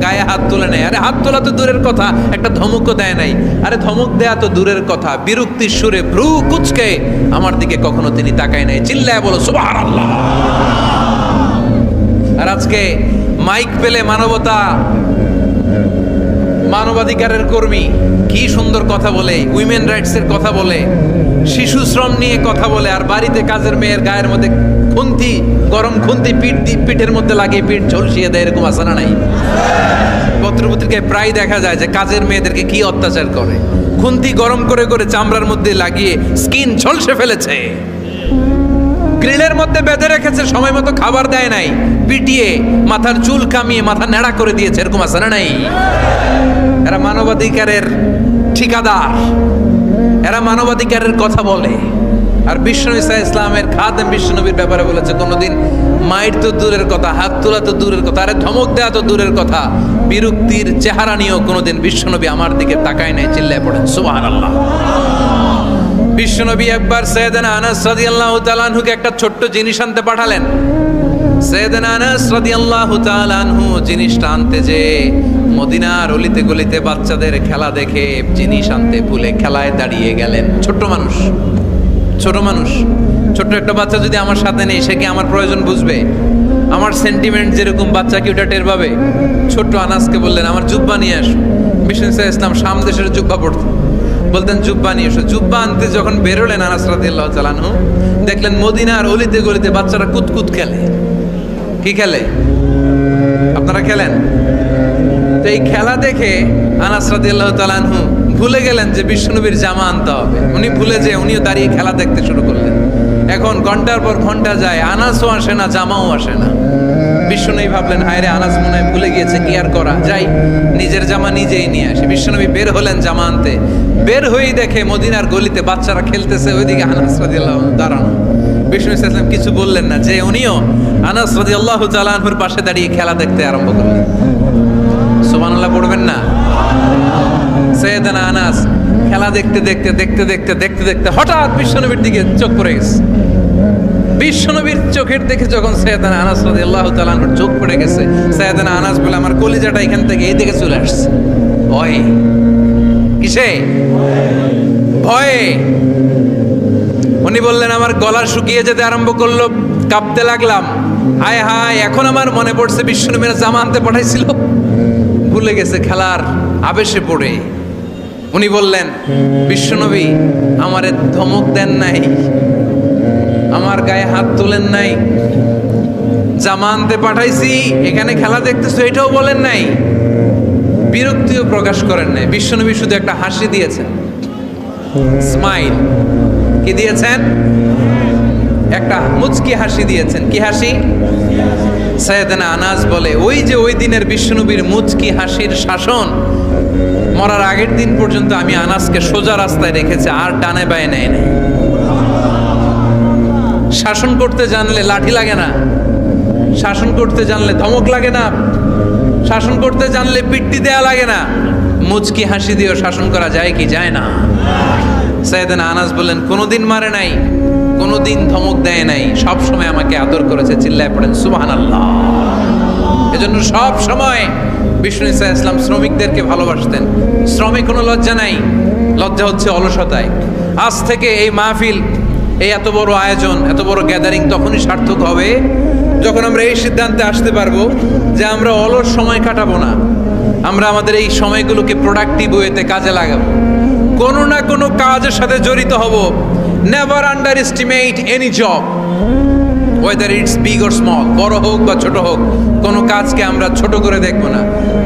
গায়ে হাত তোলে নাই। আরে হাত তোলা তো দূরের কথা, একটা ধমকও দেয় নাই। আরে ধমক দেয়া তো দূরের কথা, বিরক্তির সুরে ভ্রু কুঁচকে আমার দিকে কখনো তিনি তাকায় নাই। চিল্লায় বলো সুবহানাল্লাহ। আর আজকে মাইক পেলে মানবতা, মানবাধিকারের কর্মী কি সুন্দর কথা বলে, উইমেন রাইটস এর কথা বলে, শিশু শ্রম নিয়ে কথা বলে, আর বাড়িতে কাজের মেয়ের গায়ের মধ্যে খুন্তি, গরম খুন্তি পিঠের মধ্যে লাগিয়ে পিঠ ঝলসিয়ে দেয়। এরকম আছে না নাই? পত্রপত্রিকায় প্রায় দেখা যায় যে কাজের মেয়েদেরকে কি অত্যাচার করে। খুন্তি গরম করে করে চামড়ার মধ্যে লাগিয়ে স্কিন ঝলসে ফেলেছে, গ্রিলের মধ্যে বেঁধে রেখেছে, সময় মতো খাবার দেয় নাই, পিটিয়ে মাথার চুল কামিয়ে মাথা নেড়া করে দিয়েছে। এরকম আছে না নাই? এরা মানবাধিকারের ঠিকাদার, এরা মানবাধিকারের কথা বলে। আর বিশ্বনবী ইসলামের খাদেম বিশ্বনবীর ব্যাপারে বলেছে কোনোদিন মাইর তো দূরের কথা, হাত তোলা তো দূরের কথা, আরে ধমক দেওয়া তো দূরের কথা, বিরক্তির চেহারা নিয়েও কোনোদিন বিশ্বনবী আমার দিকে তাকায় নাই। চিল্লায় পড়েন সুবহানাল্লাহ। বিশ্বনবী একবার সাইয়েদনা আনাস রাদিয়াল্লাহু তাআলা আনহুকে একটা ছোট্ট জিনিস আনতে পাঠালেন। সাইয়েদনা আনাস রাদিয়াল্লাহু তাআলা আনহু জিনিসটা আনতে যে মদিনার অলিতে গলিতে বাচ্চাদের খেলা দেখে জিনিস আনতে ভুলে খেলায় দাঁড়িয়ে গেলেন। ছোট্ট মানুষ, ছোট্ট একটা বাচ্চা যদি আমার সাথে নেই, সে কি আমার প্রয়োজন বুঝবে? আমার সেন্টিমেন্ট যেরকম, বাচ্চা কি ওটা টের পাবে? ছোট্ট আনাসকে বললেন আমার জুব্বা নিয়ে আসো। বিষ্ণু ইসলাম শাম দেশের জুব্বা পড়তেন, বলতেন জুব্বা নিয়ে এসো। জুব্বা আনতে যখন বেরোলেন আনাস রাদিয়াল্লাহু তাআলা আনহু, দেখলেন মদিনার অলিতে গলিতে বাচ্চারা কুতকুত খেলে। কি খেলে? আপনারা খেলেন? তো এই খেলা দেখে আনাস রাদিয়াল্লাহু তাআলা আনহু ভুলে গেলেন যে বিশ্বনবীর জামা আনতে হবে। উনি ভুলে যে উনিও দাঁড়িয়ে খেলা দেখতে শুরু করলেন। এখন ঘন্টার পর ঘন্টা যায়, আনাসও আসে না, জামাও আসে না। বিশ্বনবী ভাবলেন হায়রে আনাস মনে হয় ভুলে গিয়েছে, কি আর করা যাই, নিজের জামা নিজেই নিয়ে আসে। বিশ্বনবী বের হলেন জামা আনতে, বের হয়েই দেখে মদিনার গলিতে বাচ্চারা খেলতেছে, ওইদিকে আনাস রাদিয়াল্লাহু আনহু দাঁড়ানো। বিষ্ণু ইসলাম কিছু বললেন না, যে উনিও আনাস রাদিয়াল্লাহু তাআলা আনহুর পাশে দাঁড়িয়ে খেলা দেখতে আরম্ভ করলেন। সুবহানাল্লাহ পড়বেন না? সাইয়েদনা আনাস খেলা দেখতে দেখতে হঠাৎ বিশ্বনবীর দিকে চোখ পড়ে গেছে। বিশ্বনবীর চোখের দেখে যখন সাইয়েদনা আনাস রাদিয়াল্লাহু তাআলা আনহুর চোখ পড়ে গেছে, সাইয়েদনা আনাস বলে আমার কলিজাটা এখান থেকে এই দিকে চলে আসছে। ভয়ে, কিসে? ভয়ে। উনি বললেন আমার গলা শুকিয়ে যেতে আরম্ভ করলো, কাঁপতে লাগলাম। হায় হায়, এখন আমার মনে পড়ছে বিশ্বনবীর জামা আনতে পাঠাইছিল, ভুলে গেছে খেলার আবেশে পড়ে। উনি বললেন বিশ্বনবী আমারে ধমক দেন নাই, আমার গায়ে হাত তোলেন নাই, জামানতে পাঠাইছি, এখানে খেলা দেখতেছো, এটাও বলেন নাই, বিরক্তিও প্রকাশ করেন নাই। বিশ্বনবী শুধু একটা হাসি দিয়েছেন, স্মাইল। কি দিয়েছেন? একটা মুচকি হাসি দিয়েছেন। কি হাসি? সাইয়েদনা আনাস বলে, ওই যে ওই দিনের বিশ্বনবীর মুচকি হাসির শাসন মরার আগের দিন পর্যন্ত আমি আনাসকে সোজা রাস্তায় রেখেছি, আর ডানে বায়ে নেয় নাই। শাসন করতে জানলে লাঠি লাগে না, শাসন করতে জানলে ধমক লাগে না, শাসন করতে জানলে পিট্টি দেয়া লাগে না। মুচকি হাসি দিয়েও শাসন করা যায় কি যায় না? সাইয়েদনা আনাস বললেন, কোনোদিন মারে নাই, কোনোদিন ধমক দেয় নাই, সব সময় আমাকে আদর করেছে। চিল্লায় পড়েন সুবহানাল্লাহ। এজন্য সব সময় বিষ্ণু ইসা ইসলাম শ্রমিকদেরকে ভালোবাসতেন। শ্রমে কোনো লজ্জা নাই, লজ্জা হচ্ছে অলসতায়। আজ থেকে এই মাহফিল, এই এত বড় আয়োজন, এত বড় গ্যাদারিং তখনই সার্থক হবে যখন আমরা এই সিদ্ধান্তে আসতে পারবো যে আমরা অলস সময় কাটাবো না, আমরা আমাদের এই সময়গুলোকে প্রোডাক্টিভ ওয়েতে কাজে লাগাবো, কোনো না কোনো কাজের সাথে জড়িত হব। Never underestimate any job, whether it's big or small, বড় হোক বা ছোট হোক, কোনো কাজকে আমরা ছোট করে দেখবো না।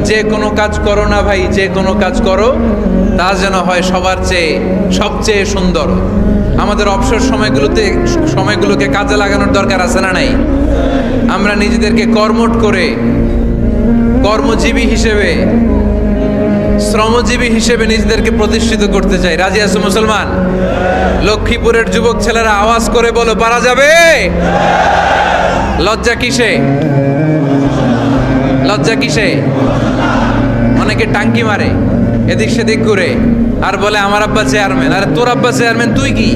যে কোনো কাজ করো না ভাই, যে কোনো কাজ করো, তা যেন হয় সবার চেয়ে সবচেয়ে সুন্দর। আমাদের অবসর সময়গুলোকে কাজে লাগানোর দরকার আছে না নাই? আমরা নিজেদেরকে কর্মঠ করে, কর্মজীবী হিসেবে, শ্রমজীবী হিসেবে নিজেদেরকে প্রতিষ্ঠিত করতে চাই। রাজি আছো মুসলমান? লক্ষ্মীপুরের যুবক ছেলেরা আওয়াজ করে বলো, পারা যাবে? লজ্জা কিসে? লজ্জা কিসে? অনেকে টাঙ্কি মারে এদিক সেদিক করে, আর বলে আমার আব্বা চেয়ারম্যান। আরে তোর আব্বা চেয়ারম্যান, তুই কি?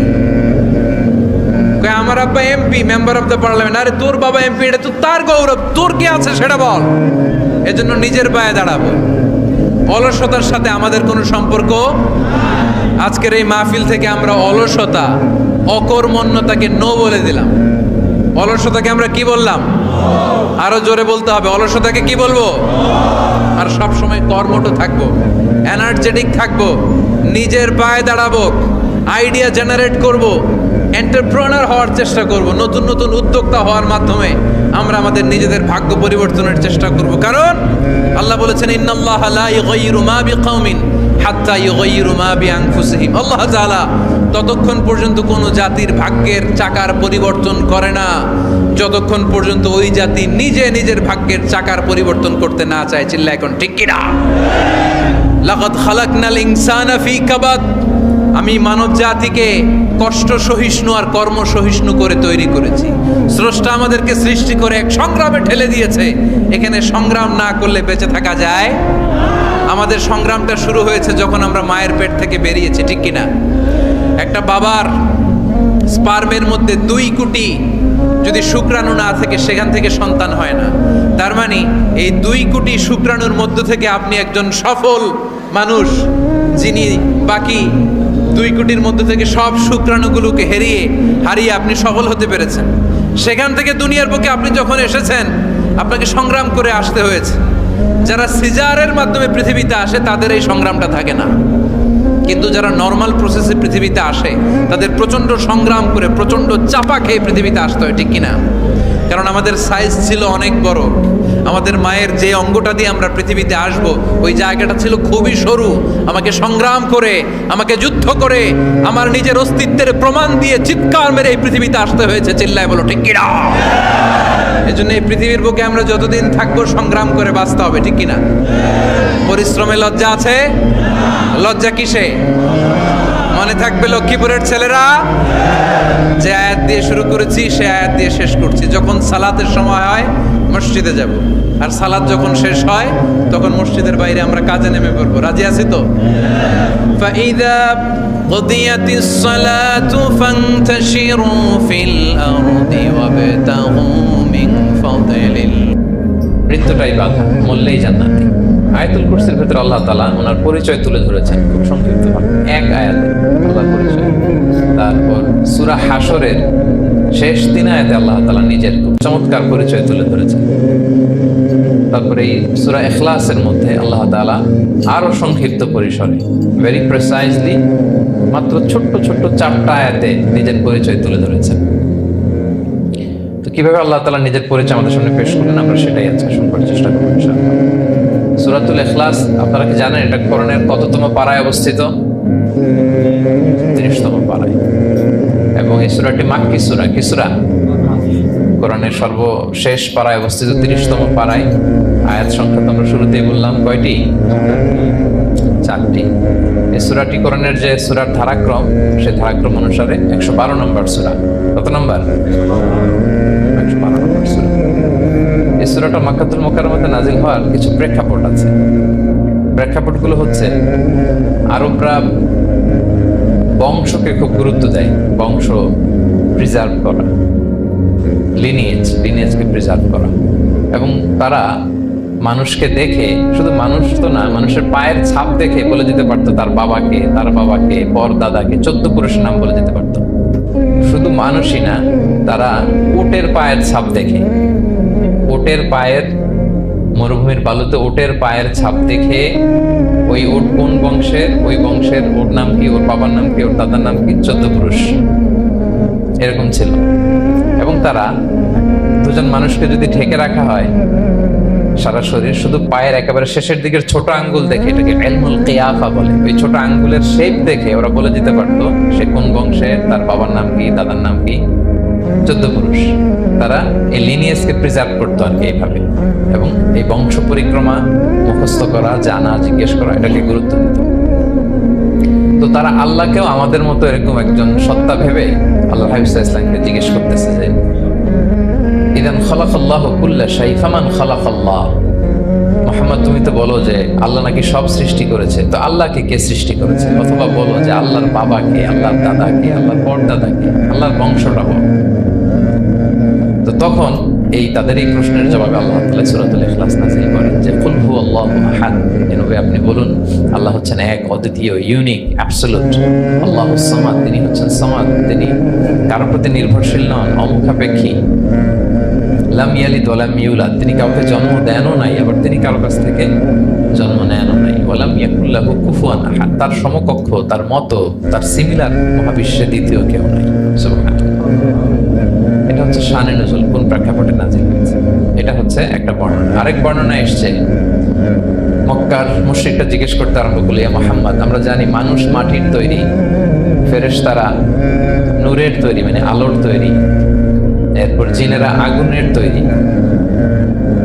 আমার আব্বা MP, member of the parliament. আরে তোর বাবা এমপি, এটা তো তার গৌরব, তোর কি আছে সেটা বল। এজন্য নিজের পায়ে দাঁড়াবো। অলসতার সাথে আমাদের কোনো সম্পর্ক। আজকের এই মাহফিল থেকে আমরা অলসতা, অকর্মণ্যতাকে নো বলে দিলাম। অলসতাকে আমরা কি বললাম? আরো জোরে বলতে হবে, অলসতাকে কি বলবো? আর সব সময় কর্মঠ থাকবো, এনার্জেটিক থাকবো, নিজের পায়ে দাঁড়াবো, আইডিয়া জেনারেট করব, এন্টারপ্রেনার হওয়ার চেষ্টা করব, নতুন নতুন উদ্যোক্তা হওয়ার মাধ্যমে আমরা আমাদের নিজেদের ভাগ্য পরিবর্তনের চেষ্টা করব। কারণ আল্লাহ বলেছেন, ইন্নাল্লাহা লা ইউগাইয়িরু মা বিকাউমিন হাত্তা ইউগাইয়িরু মা বিআনফুসিহিম। আল্লাহ তাআলা ততক্ষণ পর্যন্ত কোনো জাতির ভাগ্যের চাকার পরিবর্তন করে না যতক্ষণ পর্যন্ত ওই জাতি নিজে নিজের ভাগ্যের চাকার পরিবর্তন করতে না চায়। চিল্লা এখন ঠিক কিনা? লাকাদ খালাকনাল ইনসানা ফি কাবাদ। আমি মানব জাতিকে কষ্ট সহিষ্ণু আর কর্ম সহিষ্ণু করে তৈরি করেছি। স্রষ্টা আমাদেরকে সৃষ্টি করে এক সংগ্রামে ঠেলে দিয়েছে। এখানে সংগ্রাম না করলে বেঁচে থাকা যায়? আমাদের সংগ্রামটা শুরু হয়েছে যখন আমরা মায়ের পেট থেকে বেরিয়েছি, ঠিক কিনা? একটা বাবার স্পার্মের মধ্যে 2 কোটি যদি শুক্রাণু না থাকে, সেখান থেকে সন্তান হয় না। তার মানে এই 2 কোটি শুক্রাণুর মধ্য থেকে আপনি একজন সফল মানুষ, যিনি বাকি 2 কোটির মধ্যে থেকে সব শুক্রাণুগুলোকে হারিয়ে আপনি সফল হতে পেরেছেন। সেখান থেকে দুনিয়ার বুকে আপনি যখন এসেছেন, আপনাকে সংগ্রাম করে আসতে হয়েছে। যারা সিজারের মাধ্যমে পৃথিবীতে আসে তাদের এই সংগ্রামটা থাকে না, কিন্তু যারা নর্মাল প্রসেসে পৃথিবীতে আসে তাদের প্রচণ্ড সংগ্রাম করে, প্রচণ্ড চাপা খেয়ে পৃথিবীতে আসতে হয়, ঠিক কিনা? কারণ আমাদের সাইজ ছিল অনেক বড়। আমাদের মায়ের যে অঙ্গটা দিয়ে আমরা পৃথিবীতে আসব, ওই জায়গাটা ছিল খুবই সরু। আমাকে সংগ্রাম করে, আমাকে যুদ্ধ করে, আমার নিজের অস্তিত্বের প্রমাণ দিয়ে চিৎকার মেরে এই পৃথিবীতে আসতে হয়েছে। চিল্লায় বলো ঠিক কিনা? এজন্য এই পৃথিবীর বুকে আমরা যতদিন থাকবো সংগ্রাম করে বাঁচতে হবে, ঠিক কিনা? পরিশ্রমে লজ্জা আছে? লজ্জা কিসে? মনে থাকবে লক্ষ্মীপুরের ছেলেরা, যে আয়াত দিয়ে শুরু করেছি সে আয়াত দিয়ে শেষ করছি। যখন সালাতের সময় হয় মসজিদে যাব, আর সালাত যখন শেষ হয় তখন মসজিদের বাইরে আমরা কাজে নেমে পড়বো। রাজি আছি তো? ফাইদা কুদিয়াতিস সালাতু ফান্তাশিরু ফিল আরদি ওয়াবতাগু মিন ফাদলিল। মৃত্যুটাই বাধা, মরলেই জান্নাতি। আয়াতুল কুরসির ভিতরে আল্লাহ তাআলা ওনার পরিচয় তুলে ধরেছেন খুব সংক্ষিপ্তভাবে, এক আয়াতে আল্লাহর পরিচয়। তারপর সূরা হাশরের শেষ 3 আয়াতে আল্লাহ তাআলা নিজের খুব চমৎকার পরিচয় তুলে ধরেছেন। তারপরে এই সূরা ইখলাসের মধ্যে আল্লাহ তাআলা আরো সংক্ষিপ্ত পরিসরে, ভেরি প্রিসাইজলি, মাত্র ছোট্ট ছোট্ট 4টা আয়াতে নিজের পরিচয় তুলে ধরেছেন। তো কি কিভাবে আল্লাহ তাআলা নিজের পরিচয় আমাদের সামনে পেশ করলেন, আমরা সেটাই আজকে শুনবার চেষ্টা করব ইনশাআল্লাহ। সূরাতুল ইখলাস, আপনারা কি জানেন এটা কোরআনের কততম পারায় অবস্থিত? 30তম পারায়। এবং এই সূরাটি মাক্কি সূরা। কি সূরা? কোরআনের সর্বশেষ পারায় অবস্থিত 30তম পারায়। আয়াত সংখ্যা তো আমরা শুরুতেই বললাম কয়টি? 4টি। এই সূরাটি কোরআনের যে সূরার ধারাক্রম, সেই ধারাক্রম অনুসারে 112 নম্বর সূরা। কত নম্বর? 112 নম্বর সূরা। এই সূরাটা মক্কাতুল মুকাররমাতে নাজিল হওয়ার কিছু প্রেক্ষাপট আছে। প্রেক্ষাপটগুলো হচ্ছে, আরবরা বংশকে খুব গুরুত্ব দেয়, বংশ প্রিজার্ভ করা, লিনিয়েজকে প্রিজার্ভ করা। এবং তারা মানুষকে দেখে, শুধু মানুষ তো না, মানুষের পায়ের ছাপ দেখে বলে দিতে পারতো তার বাবাকে, পরদাদাকে, 14 পুরুষের নাম বলে দিতে পারতো। শুধু মানুষই না, তারা উটের পায়ের ছাপ দেখে, উটের পায়ের, মরুভূমির বালুতে উটের পায়ের ছাপ দেখে ওই উট কোন বংশের, ওই বংশের ওর নাম কি, ওর বাবার নাম কি, ওর দাদার নাম কি, 14 পুরুষ এরকম ছিল। এবং তারা দুজন মানুষকে যদি ঢেকে রাখা হয় সারা শরীর, শুধু পায়ের একেবারে শেষের দিকের ছোট আঙ্গুল দেখে, এটাকে ইলমুল কিয়াফা বলে, ওই ছোট আঙ্গুলের শেপ দেখে ওরা বলে দিতে পারতো সে কোন বংশের, তার বাবার নাম কি, দাদার নাম কি, 14 পুরুষ। তারা এই লিনিয়েজকে প্রিজার্ভ করতো আর কি এইভাবে। এবং এই বংশ পরিক্রমা মুখস্থ করা, জানা, জিজ্ঞেস করা, এটাকে গুরুত্ব দিত। তো তারা আল্লাহকেও আমাদের মতো এরকম একজন সত্তা ভেবে আল্লাহ হাবিব সাল্লাল্লাহু আলাইহি ওয়াসাল্লামকে জিজ্ঞেস করতেছে যে, ইদান খালাকাল্লাহু কুল্লা শাই ফামান খালাকাল্লাহ। মুহাম্মদ, তুমি তো বলো যে আল্লাহ নাকি সব সৃষ্টি করেছে, তো আল্লাহকে কে সৃষ্টি করেছে? অথবা বলো যে আল্লাহর বাবাকে, আল্লাহর দাদাকে, আল্লাহর পরদাদাকে, আল্লাহর বংশটা বলো। তো তখন তাদের এই প্রশ্নের জবাবে আল্লাহ তাআলা সূরাতুল ইখলাস নাযিল করেন যে, কুল হুয়াল্লাহু আহাদ। নবী, আপনি বলুন আল্লাহ হচ্ছেন এক, অদ্বিতীয়, ইউনিক, অ্যাবসলিউট। আল্লাহুস সামাদ, তিনি হচ্ছেন সামাদ, তিনি কারো প্রতি নির্ভরশীল নন, অমুখাপেক্ষী। লাম ইয়ালিদ ওয়া লাম ইউলাদ, তিনি কাউকে জন্ম দেনও নাই, আবার তিনি কারো কাছ থেকে জন্ম নেনও নাই। ওয়া লাম ইয়াকুল লাহু কুফুয়ান আহাদ, তার সমকক্ষ, তার মতো, তার সিমিলার মহাবিশ্বে দ্বিতীয় কেউ নাই। সুবহানাল্লাহ। এটা হচ্ছে শানে নুজুল, কোন প্রেক্ষাপটে নাজিল হয়েছে, এটা হচ্ছে একটা বর্ণনা। আরেক বর্ণনা এসছে, মক্কার মুশরিকরা জিজ্ঞেস করতে আরম্ভ করলো, ইয়া মুহাম্মদ, আমরা জানি মানুষ মাটির তৈরি, ফেরেশতারা নূরের তৈরি, মানে আলোর তৈরি, এরপর জিনেরা আগুনের তৈরি,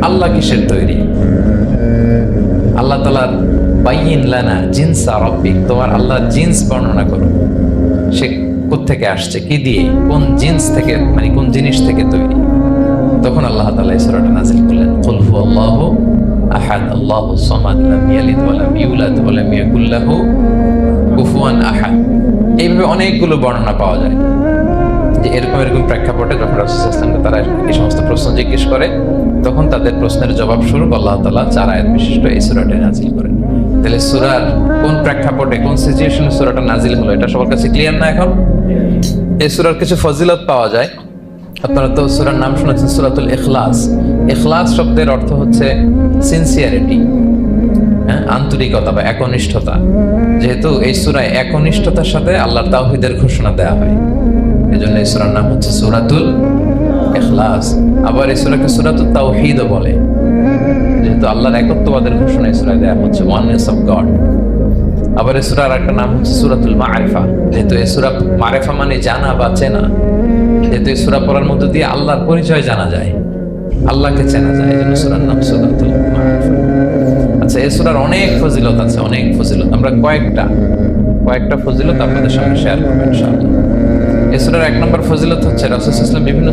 আল্লাহ কিসের তৈরি? আল্লাহ তাআলার বাইয়িন লানা জিনসা রাব্বিক, তোমার আল্লাহর জিন্স বর্ণনা করো, সে কোত্থেকে আসছে, কি দিয়ে, কোন জিন্স থেকে, মানে কোন জিনিস থেকে তৈরি? তখন আল্লাহ তাআলা এই সূরাটা নাযিল করলেন, কুল হুয়াল্লাহু আহাদ আল্লাহুস সামাদ লাম ইয়ালিদ ওয়া লাম ইউলাদ ওয়া লাম ইয়াকুল লাহু কুফুয়ান আহাদ। এইভাবে অনেকগুলো বর্ণনা পাওয়া যায় যে এরকম প্রেক্ষাপটে যখন রাসূল সাল্লাল্লাহু আলাইহি ওয়াসাল্লাম তারা এই সমস্ত প্রশ্ন জিজ্ঞেস করে, তখন তাদের প্রশ্নের জবাব স্বরূপ আল্লাহ তাআলা 4 আয়াত বিশিষ্ট এই সূরাটি নাযিল করেন। তাহলে সূরার কোন প্রেক্ষাপটে, কোন সিচুয়েশনে সূরাটা নাযিল হলো, এটা সবার কাছে ক্লিয়ার না এখন? এই সূরার কিছু ফজিলত পাওয়া যায়। আপনারা তো সূরার নাম শুনেছেন সূরাতুল ইখলাস। ইখলাস শব্দের অর্থ হচ্ছে সিনসিয়ারিটি, আন্তরিকতা বা একনিষ্ঠতা। যেহেতু এই সূরায় একনিষ্ঠতার সাথে আল্লাহর তাওহীদের ঘোষণা দেওয়া হয়, এজন্য এই সূরার নাম হচ্ছে সূরাতুল ইখলাস। আবার এই সূরাকে সূরাতুত তাওহীদও বলে, যেহেতু আল্লাহর একত্ববাদের ঘোষণা এই সূরায় দেওয়া হচ্ছে, ওয়াননেস অফ গড। আবার এই সূরার একটা নাম হচ্ছে সূরাতুল মারিফা, যেহেতু এই সূরা মারিফা মানে জানা বা চেনা, যেহেতু এই সূরা পড়ার মধ্য দিয়ে আল্লাহর পরিচয় জানা যায়, আল্লাহকে চেনা যায়, এই জন্য সূরার নাম সূরাতুল মারিফা। আচ্ছা, এই সূরার অনেক ফজিলত আছে, অনেক ফজিলত। আমরা কয়েকটা ফজিলত আপনাদের সামনে শেয়ার করব ইনশাআল্লাহ। এই সূরার 1 নম্বর ফজিলত হচ্ছে রাসূল সাল্লাল্লাহু আলাইহি ওয়াসাল্লাম বিভিন্ন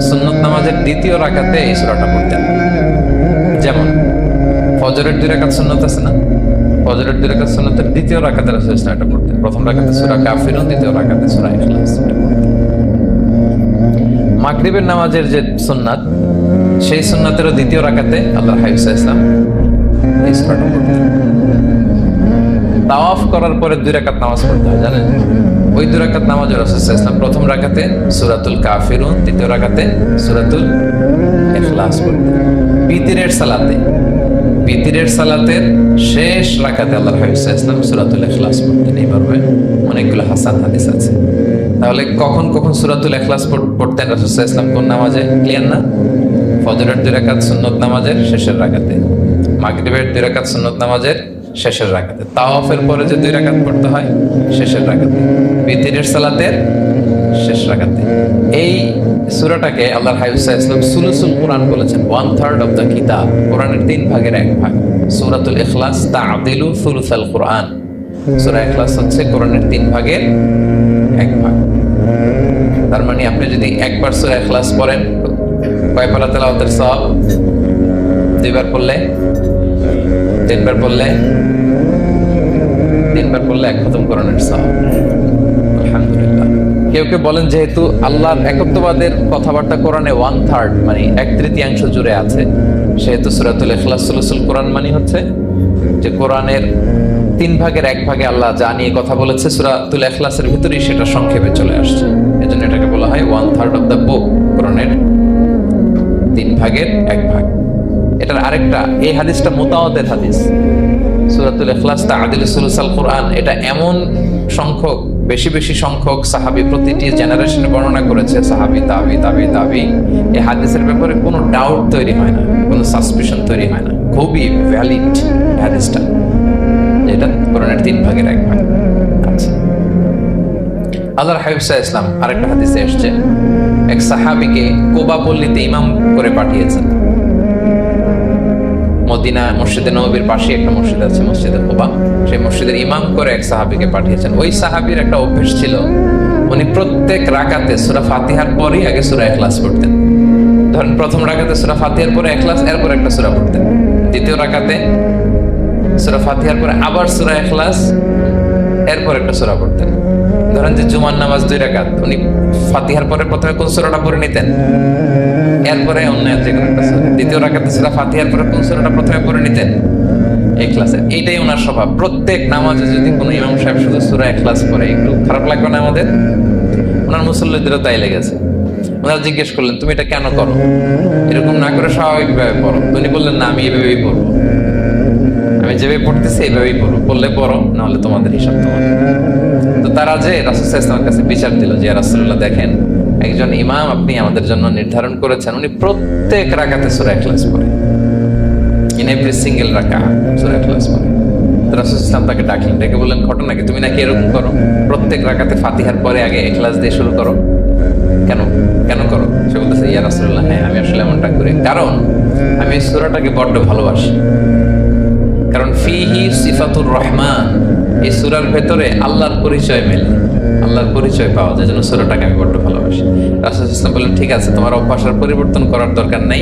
সুন্নত নামাজের দ্বিতীয় রাকাতে এই সূরাটা পড়তেন। যেমন ফজরের 2 রাকাত সুন্নত আছে না, ফজরের 2 রাকাত সুন্নতের দ্বিতীয় রাকাতে রাসূল সাল্লাল্লাহু আলাইহি ওয়াসাল্লাম এটা পড়তেন। প্রথম রাকাতে সূরা কাফিরুন, দ্বিতীয় রাকাতে সূরা ইখলাস। মাগরিবের নামাজের যে সুন্নাত, সেই সুন্নাতেরও দ্বিতীয় রাকাতে আল্লাহর হাবিব সাল্লাল্লাহু আলাইহি ওয়াসাল্লাম এই সূরাটা পড়তেন। তাওয়াফ করার পরে 2 রাকাত নামাজ পড়তে হয়, জানেন? ওই 2 রাকাত নামাজে রাসূল সাল্লাল্লাহু আলাইহি ওয়াসাল্লাম প্রথম রাকাতে সূরাতুল কাফিরুন, দ্বিতীয় রাকাতে সূরাতুল ইখলাস পড়তেন। বিতিরের সালাতের শেষ রাকাতে আল্লাহর হাবিব সাল্লাল্লাহু আলাইহি ওয়াসাল্লাম সূরাতুল ইখলাস পড়তেন। এইভাবে অনেকগুলো হাসান হাদিস আছে। তাহলে কখন কখন সূরাতুল ইখলাস পড়তেন রাসূল সাল্লাল্লাহু আলাইহি ওয়াসাল্লাম কোন নামাজে? ক্লিয়ার না? ফজরের 2 রাকাত সুন্নত নামাজের শেষের রাকাতে, মাগরিবের 2 রাকাত সুন্নত নামাজের শেষের রাকাতে, তাওয়াফের পরে যে 2 রাকাত পড়তে হয় শেষের রাকাতে, বিতরের সালাতের শেষ রাকাতে। এই সূরাটাকে আল্লাহর হাবিব সাল্লাল্লাহু আলাইহি ওয়াসাল্লাম সুলুসুল কুরআন বলেছেন, 1/3 অফ দ্য কিতাব। কোরআনের 3 ভাগের 1 ভাগ। সূরাতুল ইখলাস তা'দিলু সুলুসাল কুরআন। সূরা ইখলাস হচ্ছে কোরআনের 3 ভাগের 1 ভাগ। তার মানে আপনি যদি একবার সূরা ইখলাস পড়েন, কয় পারা তেলাওয়াতের সওয়াব? 2 বার পড়লে, 3 বার পড়লে, 3 বার পড়লে 1 খতম কোরআনের সওয়াব। আলহামদুলিল্লাহ। কেউ কেউ বলেন যেহেতু আল্লাহর একত্ববাদের কথাবার্তা কোরআনে 1/3 মানে 1/3 জুড়ে আছে, সেহেতু সূরাতুল ইখলাস সুলুসুল কোরআন মানে হচ্ছে যে কোরআনের 3 ভাগের 1 ভাগে আল্লাহ যা নিয়ে কথা বলেছে সূরাতুল ইখলাসের ভিতরেই সেটা সংক্ষেপে চলে আসছে। এজন্য এটাকে বলা হয় 1/3 অফ দ্য বুক, কোরআনের 3 ভাগের 1 ভাগ। এটার আরেকটা, এই হাদিসটা মুতাওয়াতির হাদিস। সূরাতুল ইখলাস তা'দিলু সুলুসাল কুরআন, এটা এমন সংখ্যক, বেশি বেশি সংখ্যক সাহাবী প্রতিটি জেনারেশনে বর্ণনা করেছে, সাহাবী, তাবি, তাবি, তাবি। এই হাদিসের ব্যাপারে কোনো ডাউট তৈরি হয় না, কোনো সাসপিশন তৈরি হয় না। খুবই ভ্যালিড হাদিসটা, যেটা কোরআনের 3 ভাগের 1 ভাগ। আচ্ছা, আল্লাহর হাবিব সাল্লাল্লাহু আলাইহি ওয়াসাল্লাম আরেকটা হাদিসে এসেছে, এক সাহাবীকে কুবা পল্লীতে ইমাম করে পাঠিয়েছেন। মদিনা মসজিদে নববীর পাশে একটা মসজিদ আছে, মসজিদে কুবা, সেই মসজিদের ইমাম করে এক সাহাবীকে পাঠিয়েছেন। ওই সাহাবীর একটা অভ্যাস ছিল, উনি প্রত্যেক রাকাতে সূরা ফাতিহার পরেই আগে সূরা ইখলাস পড়তেন। ধরেন প্রথম রাকাতে সূরা ফাতিহার পরে ইখলাস, এরপর একটা সূরা পড়তেন। দ্বিতীয় রাকাতে সূরা ফাতিহার পরে আবার সূরা ইখলাস, এরপর একটা সূরা পড়তেন। ধরেন যে জুমার নামাজ 2 রাকাত, উনি ফাতিহার পরে প্রথমে কোন সূরাটা পড়ে নিতেন, এরপরে অন্য যে কোনো একটা সূরা। দ্বিতীয় রাকাতে সূরা ফাতিহার পরে কোন সূরাটা প্রথমে পড়ে নিতেন, ইখলাসের। এইটাই ওনার স্বভাব। প্রত্যেক নামাজে যদি কোনো ইমাম সাহেব শুধু সূরা ইখলাস পড়ে, একটু খারাপ লাগবে না আমাদের? ওনার মুসল্লিদেরও তাই লেগেছে। ওনারা জিজ্ঞেস করলেন, তুমি এটা কেন করো? এরকম না করে স্বাভাবিকভাবে পড়ো। উনি বললেন, না, আমি এভাবেই পড়বো, আমি যেভাবে পড়তেছি এইভাবেই পড়ো, পড়লে পড়ো, না হলে তোমাদের হিসাব তোমাদের। তো তারা যে রাসূল সাল্লাল্লাহু আলাইহি ওয়াসাল্লামের কাছে বিচার দিল যে, ইয়া রাসূলুল্লাহ, দেখেন একজন ইমাম আপনি আমাদের জন্য নির্ধারণ করেছেন, উনি প্রত্যেক রাকাতে সূরা ইখলাস পড়ে, ইন এভরি সিঙ্গেল রাকাত সূরা ইখলাস পড়ে। তো রাসূল সাল্লাল্লাহু আলাইহি ওয়াসাল্লাম তাকে ডাকলেন, ডেকে বললেন, ঘটনা কি? তুমি নাকি এরকম করো, প্রত্যেক রাকাতে ফাতিহার পরে আগে ইখলাস দিয়ে শুরু করো, কেন কেন করো? সে বলতেছে, ইয়া রাসূলুল্লাহ, হ্যাঁ আমি আসলে এমনটা করি, কারণ আমি এই সূরাটাকে বড্ড ভালোবাসি। কারণ ফিহি সিফাতুর রহমান, এই সূরার ভেতরে আল্লাহর পরিচয় মেলে, আল্লাহর পরিচয় পাওয়া যায়, যেন সূরাটাকে আমি বড্ড ভালোবাসি। রাসূল সাল্লাল্লাহু আলাইহি ওয়াসাল্লাম বললেন, ঠিক আছে, তোমার অভ্যাসের পরিবর্তন করার দরকার নাই।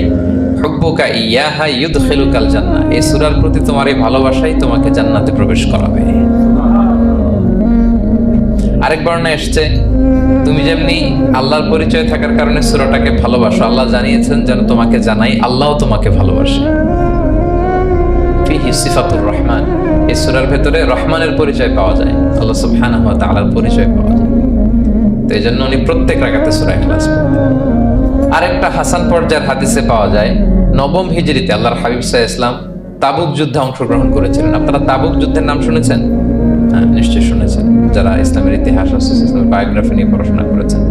হুব্বুকা ইয়াহা ইউদখিলুকাল জান্নাহ, এই সূরার প্রতি তোমার এই ভালোবাসাই তোমাকে জান্নাতে প্রবেশ করাবে। আরেক বর্ণনায় এসেছে, তুমি যেমনি আল্লাহর পরিচয় থাকার কারণে সূরাটাকে ভালোবাসো, আল্লাহ জানিয়েছেন যেন তোমাকে জানাই আল্লাহও তোমাকে ভালোবাসে। ফিহি সিফাতুর রহমান, এই সূরার ভেতরে রহমানের পরিচয় পাওয়া যায়, আল্লাহ সুবহানাহু ওয়া তাআলার পরিচয় পাওয়া যায়। তো এই জন্য উনি প্রত্যেক রাকাতে সূরা ইখলাস পড়তেন। আরেকটা হাসান পর্যায়ের হাদিসে পাওয়া যায়, 9ম হিজরিতে আল্লাহর হাবিব সাল্লাল্লাহু আলাইহি ওয়াসাল্লাম তাবুক যুদ্ধে অংশগ্রহণ করেছিলেন। আপনারা তাবুক যুদ্ধের নাম শুনেছেন? হ্যাঁ, নিশ্চয়ই শুনেছেন, যারা ইসলামের ইতিহাস, বায়োগ্রাফি নিয়ে পড়াশোনা করেছেন।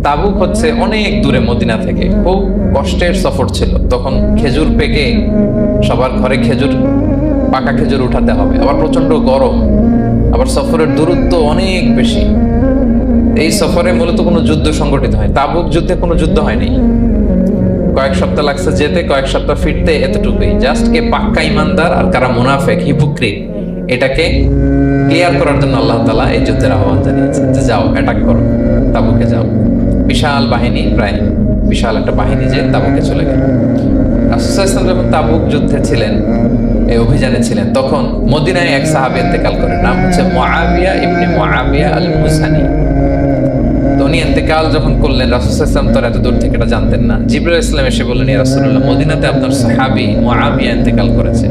তাবুক হচ্ছে অনেক দূরে মদিনা থেকে, খুব কষ্টের সফর ছিল। তখন খেজুর পেকে সবার ঘরে খেজুর, পাকা খেজুর উঠাতে হবে, আবার প্রচন্ড গরম, আবার সফরের দূরত্ব অনেক বেশি। এই সফরে মূলত কোনো যুদ্ধ সংগঠিত হয়। তাবুক যুদ্ধে কোনো যুদ্ধ হয়নি, কয়েক সপ্তাহ লাগছে যেতে, কয়েক সপ্তাহ ফিরতে, এতটুকুই। জাস্ট কে পাক্কা ইমানদার আর কারা মুনাফিক, হিপোক্রিট, এটাকে ক্লিয়ার করার জন্য আল্লাহ তাআলা এই যুদ্ধের আহ্বান জানিয়েছেন যে যাও, অ্যাটাক করো, তাবুকে যাও। বিশাল বাহিনী, প্রায় বিশাল একটা বাহিনী যে তাবুকে চলে গেল। রাসূল সাল্লাল্লাহু আলাইহি ওয়াসাল্লাম যখন তাবুক যুদ্ধে ছিলেন, এই অভিযানে ছিলেন, তখন মদিনায় এক সাহাবী ইন্তেকাল করেন, নাম হচ্ছে মুআবিয়া ইবনে মুআবিয়া আল মুসানি। তো উনি ইন্তেকাল যখন করলেন, রাসূল সাল্লাল্লাহু আলাইহি ওয়াসাল্লাম তো এত দূর থেকে এটা জানতেন না। জিবরাইল আলাইহিস সালাম এসে বললেন, ইয়া রাসূলুল্লাহ, মদিনাতে আপনার সাহাবী মুআবিয়া ইন্তেকাল করেছে।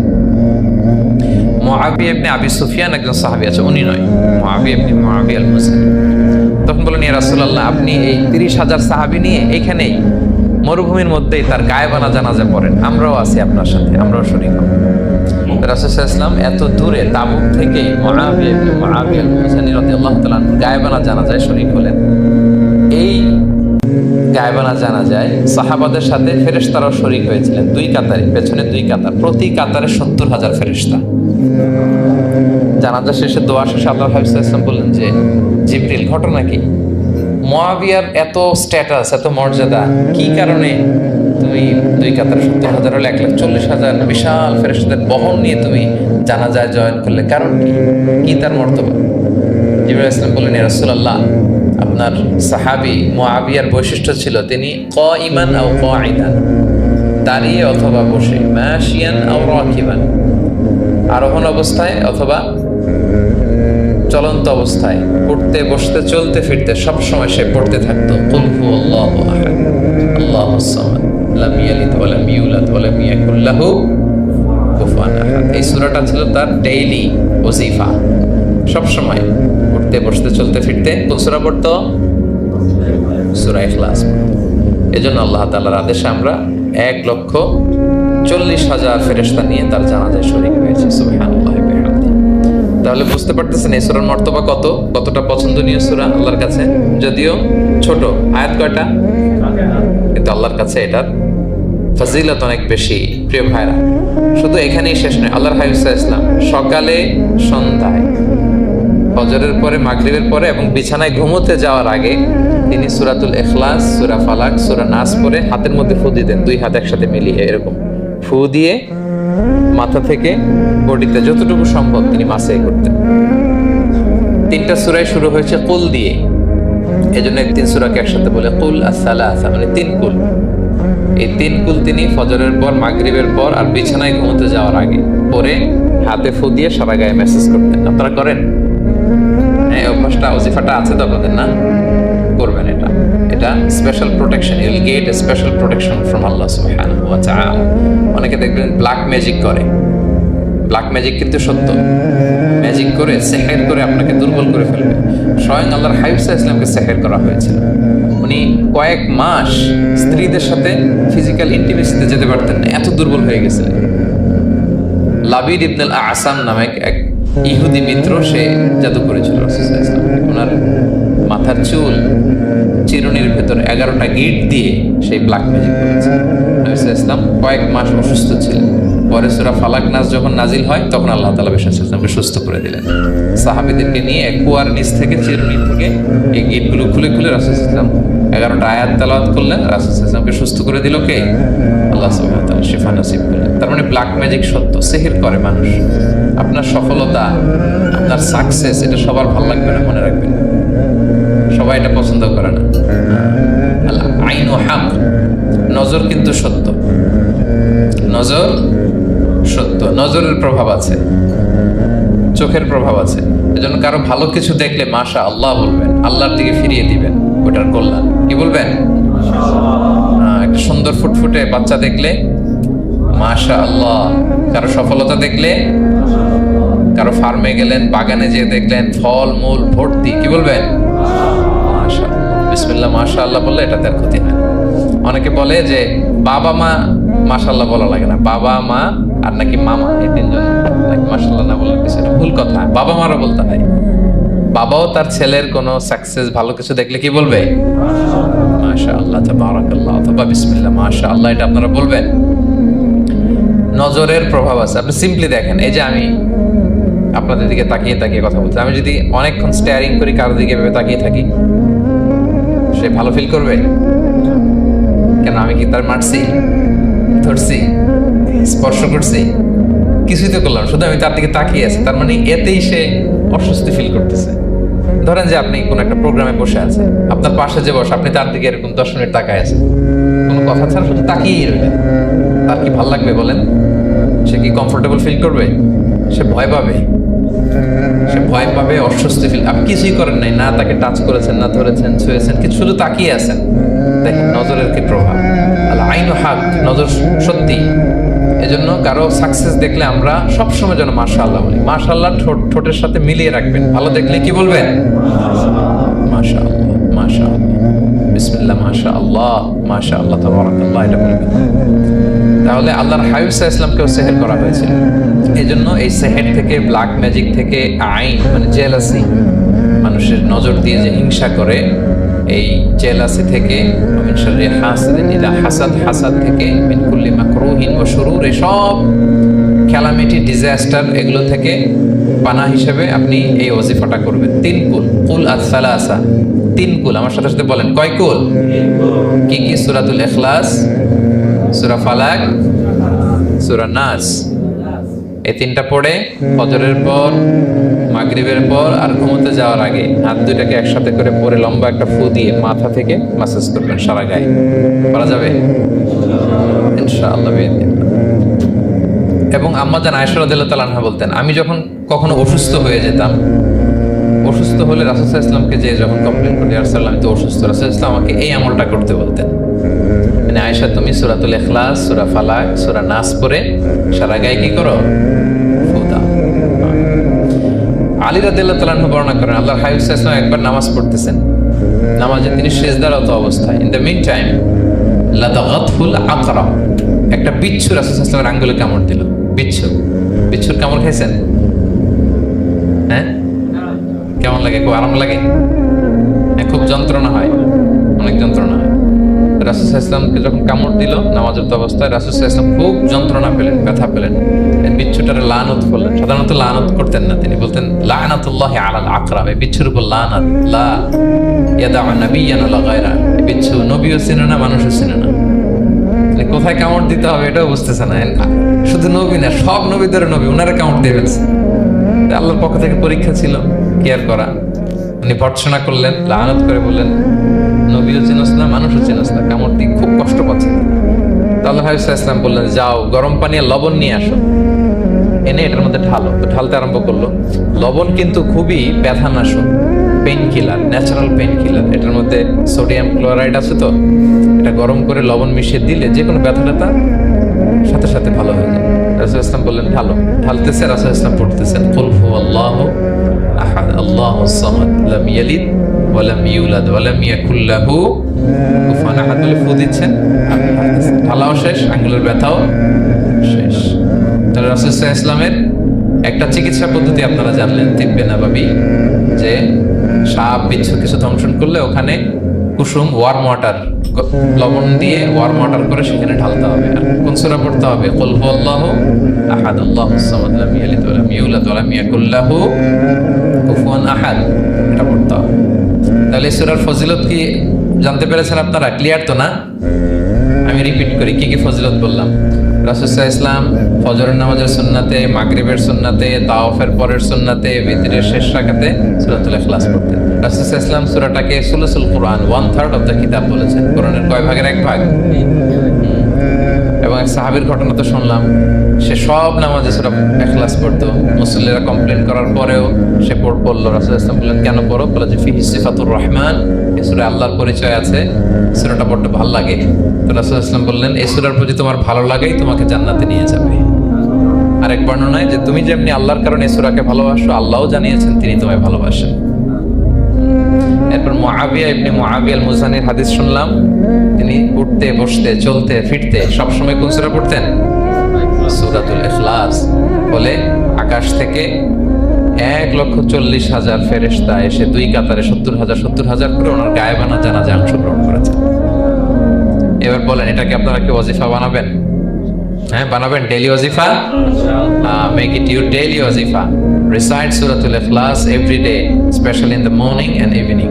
মুআবিয়া ইবনে আবি সুফিয়ান একজন সাহাবী আছে, উনি নয়, মুআবিয়া ইবনে মুআবিয়া আল মুসানি। তখন বললেন, ইয়া রাসূলুল্লাহ, আপনি এই 30,000 সাহাবী নিয়ে এখানেই মরুভূমির মধ্যেই তার গায়েবানা জানাজা পড়েন, আমরাও আছি আপনার সাথে, আমরাও শরীক হব। রাসূল সাল্লাল্লাহু আলাইহি ওয়াসাল্লাম এত দূরে তাবুক থেকে মুআবিয়া ইবনে মুআবিয়া আল-হুসাইনি রাদিয়াল্লাহু তাআলা আনহু গায়েবানা জানাজায় শরীক হলেন। এই গায়েবানা জানাজায় সাহাবাদের সাথে ফেরেশতারাও শরীক হয়েছিলেন, দুই কাতারে, পেছনে দুই কাতার, প্রতি কাতারে 70,000 ফেরেশতা। জানাজা শেষে দোয়া শেষে আল্লাহর হাবিব সাল্লাল্লাহু আলাইহি ওয়াসাল্লাম বললেন যে জিবরিল, ঘটনা কি? মুআবিয়ার এত স্ট্যাটাস, এত মর্যাদা, কি কারণে তুমি দুই কাতারে 70,000 হলে 1,40,000 বিশাল ফেরেশতাদের বহন নিয়ে তুমি জানাজায় জয়েন করলে, কারণ কি? কি তার মর্তবা? জিবরাইল আলাইহিস সালাম বললেন, ইয়া রাসূলুল্লাহ, আপনার সাহাবী মুআবিয়ার বৈশিষ্ট্য ছিল তিনি কাইমান আও কাঈদান, দাঁড়িয়ে অথবা বসে, মাশিয়ান আও রাকিবান, আরোহণ অবস্থায় অথবা চলন্ত অবস্থায়, উঠতে বসতে চলতে ফিরতে সব সময় সে পড়তে থাকতো কুল হুয়াল্লাহু আহাদ আল্লাহুস সামাদ লাম ইয়ালিদ ওয়া লাম ইউলাদ ওয়া লাম ইয়াকুল লাহু কুফুয়ান আহাদ। এই সূরাটা ছিল তার ডেইলি ওজিফা, সব সময় উঠতে বসতে চলতে ফিরতে কোন সূরা পড়তো? সূরা ইখলাস। এজন্য আল্লাহ তাআলার আদেশে আমরা 1,40,000 ফেরেশতা নিয়ে তার জানাজায় শরীক হয়েছে। সুবহানাল্লাহ। তাহলে বুঝতে পারতেছেন এই সূরার মর্তবা কতটা পছন্দনীয় সূরা আল্লাহর কাছে। যদিও ছোট আয়াত, কয়টা? কিন্তু আল্লাহর কাছে এটার ফজিলত অনেক বেশি। প্রিয় ভাইরা, শুধু এখানেই শেষ নয়, আল্লাহর হাবিব সাল্লাল্লাহু আলাইহি ওয়াসাল্লাম সকালে, সন্ধ্যায়, ফজরের পরে, মাগরিবের পরে এবং বিছানায় ঘুমোতে যাওয়ার আগে তিনি সূরাতুল ইখলাস, সূরা ফালাক, সূরা নাস পড়ে হাতের মধ্যে ফু দিতেন, দুই হাত একসাথে মিলিয়ে এরকম ফু দিয়ে মাথা থেকে বডিতে যতটুকু সম্ভব তিনি মাসাই করতেন। 3টা সূরাই শুরু হয়েছে কুল দিয়ে, এজন্য 3 সূরাকে একসাথে বলে কুল আস-সালাসা, মানে 3 কুল। এই 3 কুল তিনি ফজরের পর, মাগরিবের পর আর বিছানায় ঘুমোতে যাওয়ার আগে পরে হাতে ফু দিয়ে সারা গায়ে মেসেজ করতেন। আপনারা করেন? এই অভ্যাসটা, ওজিফাটা আছে তো আপনাদের, না? করবেন এটা। এটা special protection, you will get a special protection from Allah সুবহানাহু ওয়া তাআলা। অনেকে দেখবেন ব্ল্যাক ম্যাজিক করে। ব্ল্যাক ম্যাজিক কিন্তু সত্য। ম্যাজিক করে, সেহের করে আপনাকে দুর্বল করে ফেলবে। স্বয়ং আল্লাহর হাবিব সাল্লাল্লাহু আলাইহি ওয়াসাল্লামকে সেহের করা হয়েছিল। উনি কয়েক মাস স্ত্রীদের সাথে ফিজিক্যাল ইন্টিমেসিতে যেতে পারতেন না, এত দুর্বল হয়ে গেছিলেন। লাবিদ ইবনে আল-আসাম নামে এক ইহুদি মিত্র, সে জাদু করেছিল রাসূল সাল্লাল্লাহু আলাইহি ওয়াসাল্লাম। ওনার মাথার চুল চিরুনির ভেতরে 11টা গিট দিয়ে সেই ব্ল্যাক ম্যাজিক করেছে। নবী সাল্লাল্লাহু আলাইহি ওয়াসাল্লাম কয়েক মাস অসুস্থ ছিলেন। পরে সূরা ফালাক নাস যখন নাজিল হয় তখন আল্লাহ তাআলা রাসূল সাল্লাল্লাহু আলাইহি ওয়াসাল্লামকে সুস্থ করে দিলেন। সাহাবীদেরকে নিয়ে এক কুয়ার নিচ থেকে, চিরুনি থেকে এই গিটগুলো খুলে খুলে রাসূল সাল্লাল্লাহু আলাইহি ওয়াসাল্লাম 11টা আয়াত তেলাওয়াত করলেন। রাসূল সাল্লাল্লাহু আলাইহি ওয়াসাল্লামকে সুস্থ করে দিল কে? আল্লাহ সুবহানাহু ওয়া তাআলা শিফা নসিব করলেন। তার মানে ব্ল্যাক ম্যাজিক সত্য, সিহির করে মানুষ। আপনার সফলতা, আপনার সাকসেস, এটা সবার ভালো লাগবে না, মনে রাখবেন। সবাই এটা পছন্দ করে না। আল্লাহ আইনু হক, নজর কিন্তু সত্য, নজর সত্য, নজরের প্রভাব আছে, চোখের প্রভাব আছে। এজন্য কারো ভালো কিছু দেখলে মাশা আল্লাহ বলবেন, আল্লাহর দিকে ফিরিয়ে দিবেন, ওটার কল্যাণ। কি বলবেন? একটা সুন্দর ফুটফুটে বাচ্চা দেখলে মাশা আল্লাহ। কারো সফলতা দেখলে, কারো ফার্মে গেলেন, বাগানে যেয়ে দেখলেন ফল মূল ভর্তি, কি বলবেন? মাশাআল্লাহ, বিসমিল্লাহ মাশাআল্লাহ বললে এটাতে আর ক্ষতি হয়। অনেকে বলে যে বাবা মা মাশাআল্লাহ বলা লাগে না, বাবা মা আর নাকি মামা, এই 3 জন নাকি মাশাআল্লাহ না বলার কিছু, এটা ভুল কথা। বাবা মারও বলতে হয়। বাবাও তার ছেলের কোনো সাকসেস, ভালো কিছু দেখলে কি বলবে? মাশাআল্লাহ, তাবারাকাল্লাহ, অথবা বিসমিল্লাহ মাশাআল্লাহ, এটা আপনারা বলবেন। নজরের প্রভাব আছে। আপনি সিম্পলি দেখেন, এই যে আমি আপনাদের দিকে তাকিয়ে তাকিয়ে কথা বলছি, আমি যদি অনেকক্ষণ স্টেয়ারিং করি, কারোর দিকে ভেবে তাকিয়ে থাকি, সে ভালো ফিল করবে? কেন? আমি কি তার মারছি, ধরছি, স্পর্শ করছি? কিছুই তো করলাম, শুধু আমি তার দিকে তাকিয়ে আছি। তার মানে এতেই সে অস্বস্তি ফিল করতেছে। ধরেন যে আপনি কোন একটা প্রোগ্রামে বসে আছেন, আপনার পাশে যে বসে, আপনি তার দিকে এরকম 10 মিনিট তাকায় আছেন, কোনো কথা ছাড়া শুধু তাকিয়েই রইলেন। তার কি ভালো লাগবে বলেন? সে কি কমফোর্টেবল ফিল করবে? সে ভয় পাবে, সে ভয় পাবে, অস্বস্তি ফিল। আপনি কিছুই করেন নাই, না তাকে টাচ করেছেন, না ধরেছেন, ছুঁয়েছেন, কিছু, শুধু তাকিয়ে আছেন। দেখেন নজরের কি প্রভাব। আল আইনু হক, নজর সত্যি। এজন্য কারো সাকসেস দেখলে আমরা সবসময় যেন মাশাআল্লাহ বলি। মাশাআল্লাহ ঠোঁটের সাথে মিলিয়ে রাখবেন। ভালো দেখলে কি বলবেন? মাশাআল্লাহ, মাশাআল্লাহ, বিসমিল্লাহ মাশা আল্লাহ তাবারাকাল্লাহ এটা বলবেন। তাহলে আল্লাহর হাবিব সাল্লাল্লাহু আলাইহি ওয়াসাল্লামকেও সেহের করা হয়েছিল। এই জন্য এই সেহের থেকে, ব্ল্যাক ম্যাজিক থেকে, আইন মানে জেলাসি, মানুষের নজর দিয়ে যে হিংসা করে, এই জেলাসি থেকে, মিন শাররি হাসিদিন ইযা হাসাদ, হাসাদ থেকে, মিন কুল্লি মাকরুহিন ওয়া শুরুর, সব ক্যালামিটি, ডিজাস্টার, এগুলো থেকে পানা হিসেবে আপনি এই ওয়াজিফাটা করবেন। 3 কুল, কুল আস-সালাসা, 3 কুল। আমার সাথে সাথে বলেন কয় কুল? কি কি? সূরাতুল ইখলাস, সূরা ফালাক, সূরা নাস। এই 3টা পড়ে ফজরের পর, মাগরিবের পর আর ঘুমোতে যাওয়ার আগে হাত দুইটাকে একসাথে করে পরে লম্বা একটা ফু দিয়ে মাথা থেকে মাসাজ করবেন সারা গায়ে। করা যাবে ইনশাআল্লাহ বিইذنিল্লাহ। এবং আম্মা জান আয়েশা রাদিয়াল্লাহু তাআলা আনহা বলতেন, আমি যখন কখনো অসুস্থ হয়ে যেতাম, অসুস্থ হলে রাসূল সাল্লাল্লাহু আলাইহি ওয়াসাল্লামকে যে যখন কমপ্লেইন করি, ইয়া রাসূলুল্লাহ আমি তো অসুস্থ, রাসূল সাল্লাল্লাহু আলাইহি ওয়াসাল্লাম আমাকে এই আমলটা করতে বলতেন। মানে আয়েশা, তুমি সূরাতুল ইখলাস, সূরা ফালাক, সূরা নাস পড়ে সারা গায়ে কি করো? ফু দাও। আলী রাদিয়াল্লাহু তাআলা আনহু বর্ণনা করেন, আল্লাহর হাবিব সাল্লাল্লাহু আলাইহি ওয়াসাল্লাম একবার নামাজ পড়তেছেন, নামাজে তিনি সিজদারত অবস্থায়, ইন দ্য মিন টাইম লাদাগাতহুল আকরা, একটা বিচ্ছু রাসূল সাল্লাল্লাহু আলাইহি ওয়াসাল্লামের আঙ্গুলে কামড় দিল। বিচ্ছুর কামড় খাইছেন? হ্যাঁ, কেমন লাগে? খুব আরাম লাগে? খুব যন্ত্রণা হয়, অনেক যন্ত্রণা হয়। রাসূল সাল্লাল্লাহু আলাইহি ওয়াসাল্লামকে যখন কামড় দিল নামাজরত অবস্থায়, রাসূল সাল্লাল্লাহু আলাইহি ওয়াসাল্লাম খুব যন্ত্রণা পেলেন, ব্যথা পেলেন। এই বিচ্ছুটারে লানত করলেন। সাধারণত লানত করতেন না, তিনি বলতেন লানাতুল্লাহি আলাল আকরা, এই বিচ্ছুর উপর লানাত, লা ইয়াদা নাবিয়ান ওয়ালা গায়রা। এই বিচ্ছু নবীও চিনে না, মানুষও চিনে না, কোথায় কামড় দিতে হবে এটাও বুঝতেছে না। শুধু নবী না, সব নবীদের নবী, ওনারা কামড় দিয়ে ফেলছে। আল্লাহর পক্ষ থেকে পরীক্ষা ছিল, কেয়ার করা। উনি ভর্ৎসনা করলেন, লানত করে বললেন, নবীও চিনস না, মানুষও চিনস না, কামড় দিয়ে খুব কষ্ট পাচ্ছে। আল্লাহ হাবিব সাল্লাল্লাহু আলাইহি ওয়াসাল্লাম বললেন, যাও গরম পানি আর লবণ নিয়ে আসো, এনে এটার মধ্যে ঢালো। তো ঢালতে আরম্ভ করলো। লবণ কিন্তু খুবই ব্যথানাশক, pain killer, natural pain killer. এটার মধ্যে সোডিয়াম ক্লোরাইড আছে, তো এটা গরম করে লবণ মিশিয়ে দিলে যে কোনো ব্যথা সাথে সাথে ভালো হয়ে যায়। রাসূল ইসলাম বললেন ঢালো। ঢালতেছে, রাসূল ইসলাম পড়তেছেন কুল হুয়াল্লাহু আহাদ আল্লাহুস সামাদ লাম ইয়ালিদ ওয়া লাম ইউলাদ ওয়া লাম ইয়াকুল লাহু কুফুয়ান আহাদ বলে ফু দিচ্ছেন। ঢালাও শেষ, আঙ্গুলের ব্যথাও শেষ। তাহলে রাসূল সাল্লাল্লাহু আলাইহি ওয়াসাল্লামের একটা চিকিৎসা পদ্ধতি আপনারা জানলেন, তিব্বে নাবাবী, যে সাপ বিচ্ছু কিছু দংশন করলে ওখানে কুসুম, ওয়ার্ম ওয়াটার, লবণ দিয়ে ওয়ার্ম ওয়াটার করে সেখানে ঢালতে হবে। আর কোন সূরা পড়তে হবে? কুল হুয়াল্লাহু আহাদ আল্লাহুস সামাদ লাম ইয়ালিদ ওয়া লাম ইউলাদ ওয়া লাম ইয়াকুল লাহু কুফুয়ান আহাদ, এটা পড়তে হবে। তাহলে এই সূরার ফজিলত কি জানতে পেরেছেন আপনারা? ক্লিয়ার তো না? আমি রিপিট করি, কি কি ফজিলত বললাম। রাসূল সাল্লাল্লাহু আলাইহি ওয়াসাল্লাম ফজরের নামাজের সুন্নাতে, মাগরিবের সুন্নাতে, তাওয়াফের পরের সুন্নাতে, বিতরের শেষ রাকাতে সূরাতুল ইখলাস পড়তেন। রাসূল সাল্লাল্লাহু আলাইহি ওয়াসাল্লাম সূরাটাকে সুলুসুল কুরআন, 1/3 অফ দ্য কিতাব বলেছেন। কোরআনের কয় ভাগের 1 ভাগ? এবং এক সাহাবীর ঘটনা তো শুনলাম, সে সব নামাজে সূরা ইখলাস পড়তো। মুসল্লিরা কমপ্লেইন করার পরেও সে পড়লো। রাসূল সাল্লাল্লাহু আলাইহি ওয়াসাল্লাম বললেন, কেন পড়ো? বলে যে ফিহি সিফাতুর রহমান, এই সূরায় আল্লাহর পরিচয় আছে, সূরাটা পড়তে ভালো লাগে। তো রাসূল সাল্লাল্লাহু আলাইহি ওয়াসাল্লাম বললেন, এই সূরার প্রতি তোমার ভালো লাগাই তোমাকে জান্নাতে নিয়ে যাবে। আরেক বর্ণনায় যে তুমি যেমনি আল্লাহর কারণে এই সূরাকে ভালোবাসো, আল্লাহও জানিয়েছেন তিনি তোমায় ভালোবাসেন। এরপর মুআবিয়া ইবনে মুআবিয়া আল মুজানির হাদিস শুনলাম, তিনি উঠতে, বসতে, চলতে, ফিরতে সবসময় কোন সূরা পড়তেন? সূরাতুল ইখলাস। বলে আকাশ থেকে 1,40,000 ফেরেশতা এসে 2 কাতারে 70,000 করে ওনার গায়েবানা জানাজায় অংশগ্রহণ করেছেন। এবার বলেন, এটাকে আপনারা কি ওয়াজিফা বানাবেন? হ্যাঁ, বানাবেন? ডেইলি ওয়াজিফা, মেক ইট ইউর ডেইলি ওয়াজিফা। রিসাইট সূরাতুল ইখলাস every day, especially in the morning and evening.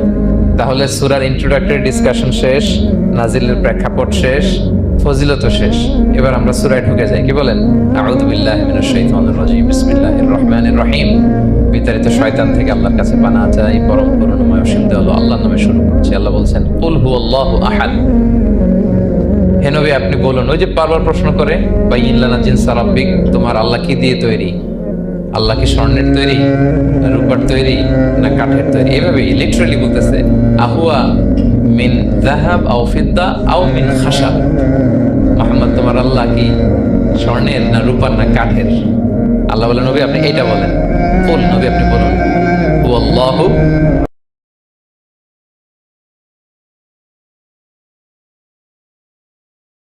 তাহলে সূরার ইন্ট্রোডাক্টরি ডিসকাশন শেষ, নাজিলের প্রেক্ষাপট শেষ, ফজিলত শেষ। এবার আমরা সূরায় ঢুকে যাই। কি বলেন? আউযু বিল্লাহি মিনাশ শাইতানির রাজীম, বিসমিল্লাহির রহমানির রহিম। বিতাড়িত শয়তান থেকে আল্লাহর কাছে পানাহ চাই, পরম করুণাময় অসীম দয়ালু আল্লাহর নামে শুরু করছি। আল্লাহ বলছেন, কুল হুয়াল্লাহু আহাদ। হে নবী আপনি বলুন, ওই যে বারবার প্রশ্ন করে, বাইয়িন লানা জিনসা রাব্বিক, তোমার আল্লাহ কি দিয়ে তৈরি? আল্লাহ কি স্বর্ণের তৈরি, না রূপার তৈরি, না কাঠের তৈরি? এইভাবে লিটারালি বলতেছে, আহুয়া মিন যাহাব আও ফিদ্দা আও মিন খাশাব। মুহাম্মদ তোমার আল্লাহ কি স্বর্ণের, না রূপার, না কাঠের? আল্লাহ বলেন, নবী আপনি এইটা বলেন। কুল, নবী আপনি বলুন, হুয়াল্লাহু